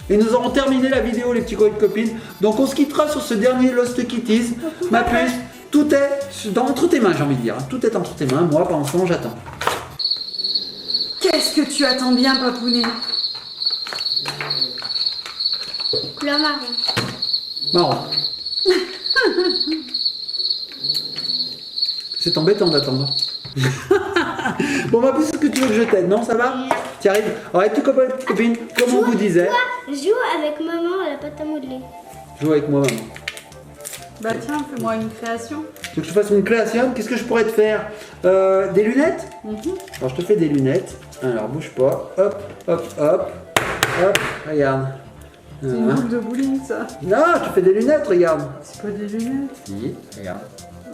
Et nous aurons terminé la vidéo, les petits copains et copines. Donc on se quittera sur ce dernier Lost Kitties. Ma puce, tout est entre tes mains, j'ai envie de dire. Tout est entre tes mains. Moi, pendant ce temps, j'attends. Qu'est-ce que tu attends bien, Papounet? Couleur marron. Marrant. C'est embêtant d'attendre. Bon, ma puce, est-ce que tu veux que je t'aide? Non, ça va? Tu arrives? Alors, les petits copains et petites copines, comme on vous disait, Joue avec maman à la pâte à modeler. joue avec moi, maman. Bah tiens, fais-moi une création. Tu veux que je fasse une création? Qu'est-ce que je pourrais te faire? Des lunettes? Alors je te fais des lunettes. Alors bouge pas. Hop, hop, hop. Hop, regarde. C'est une Hein. boucle de bowling ça. Non, je te fais des lunettes, regarde. C'est pas des lunettes. Si, regarde.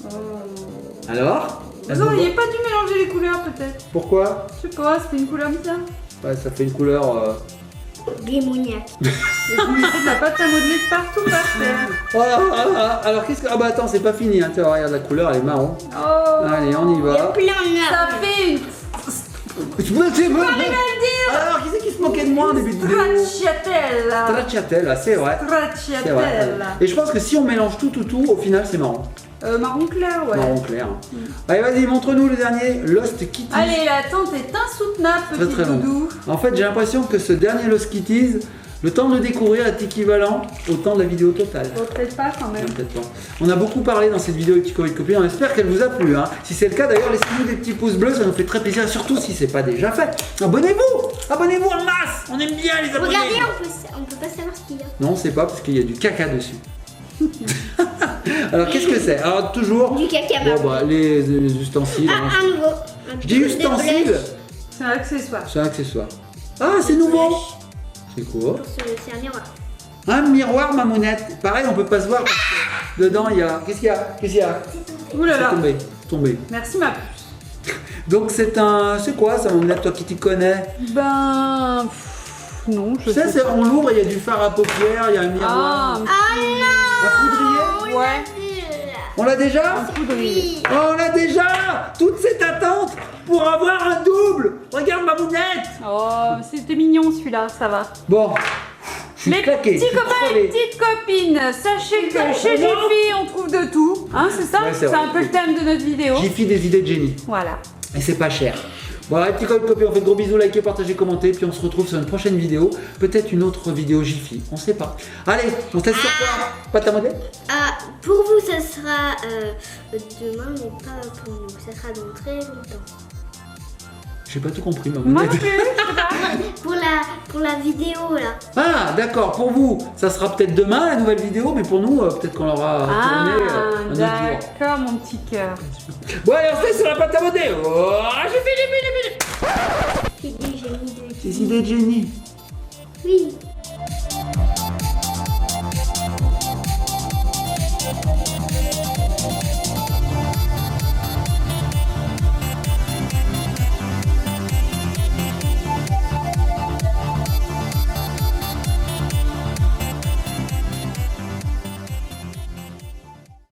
Oh. Alors? Vous n'auriez pas dû mélanger les couleurs peut-être? Pourquoi? Je sais pas, c'était une couleur bizarre. Ouais, ça fait une couleur. Démoniaque. Et vous mettez de la pâte à modeler partout par terre. Alors qu'est-ce que. Ah bah attends, c'est pas fini, hein. Tu vois, regarde la couleur, elle est marron. Oh. Allez, on y Il y a va. plein de Ça nerfs. fait une Alors, qui c'est qui se moquait de moi en début de vidéo? stracciatella. Stracciatella, c'est vrai. C'est vrai. Stracciatella. Et je pense que si on mélange tout, au final, c'est marrant. Marron clair, ouais. Marron clair. Allez, vas-y, montre-nous le dernier, Lost Kitties. Allez, l'attente est insoutenable, Très petit très long. doudou. En fait, j'ai l'impression que ce dernier Lost Kitties, le temps de le découvrir est équivalent au temps de la vidéo totale. Bon, peut-être pas quand même. Non, peut-être pas. On a beaucoup parlé dans cette vidéo avec Tico et Copine, on espère qu'elle vous a plu. Hein. Si c'est le cas, d'ailleurs, laissez-nous des petits pouces bleus, ça nous fait très plaisir, surtout si c'est pas déjà fait. Abonnez-vous en masse. On aime bien les abonnés. Regardez, on peut pas savoir ce qu'il y a. Non, c'est pas parce qu'il y a du caca dessus. Alors, qu'est-ce que c'est? Alors, toujours Du caca bon, marron. bah, les ustensiles. hein. Ah, un nouveau. Je dis ustensiles, C'est un accessoire. c'est un accessoire. Ah, c'est nouveau. C'est quoi? Pour se servir. Un miroir Mamounette. Pareil, on peut pas se voir parce que dedans il y a. Qu'est-ce qu'il y a? Qu'est-ce qu'il y a? Ouh là C'est là. tombé. Merci ma puce. Donc c'est un. C'est quoi ça Mamounette, toi qui t'y connais? Ben. Non, je Tu sais, sais c'est pas. en lourd, il y a du fard à paupières, il y a un miroir. Ah, Un poudrier? ouais. On l'a déjà? Oui. Oh, on l'a déjà! Toute cette attente pour avoir un double! Regarde Mamounette! Oh, c'était mignon celui-là, ça va. Bon, je suis Les claqué. petits je suis copains et crevé. petites copines, sachez que chez Jiffy, on trouve de tout. Hein, c'est ça? Ouais, c'est C'est vrai. un peu le thème de notre vidéo. Jiffy des idées de génie. Voilà. Et c'est pas cher. Bon, les petits copains, on fait de gros bisous, likez, partagez, commentez, puis on se retrouve sur une prochaine vidéo. Peut-être une autre vidéo Jiffy, on sait pas. Allez, on se laisse sur quoi? Pâte à modeler? Pour vous, ça sera demain, mais pas pour nous. Ça sera dans très longtemps. J'ai pas tout compris, Moi maman. non plus, je sais pas. Pour la vidéo, là. Ah, d'accord, pour vous, ça sera peut-être demain la nouvelle vidéo, mais pour nous, peut-être qu'on l'aura tournée un autre jour. D'accord, mon petit cœur. Bon, allez, on se laisse sur la pâte à modeler. Oh, j'ai fait. J'ai dit, j'ai mis deux. Des idées de génie.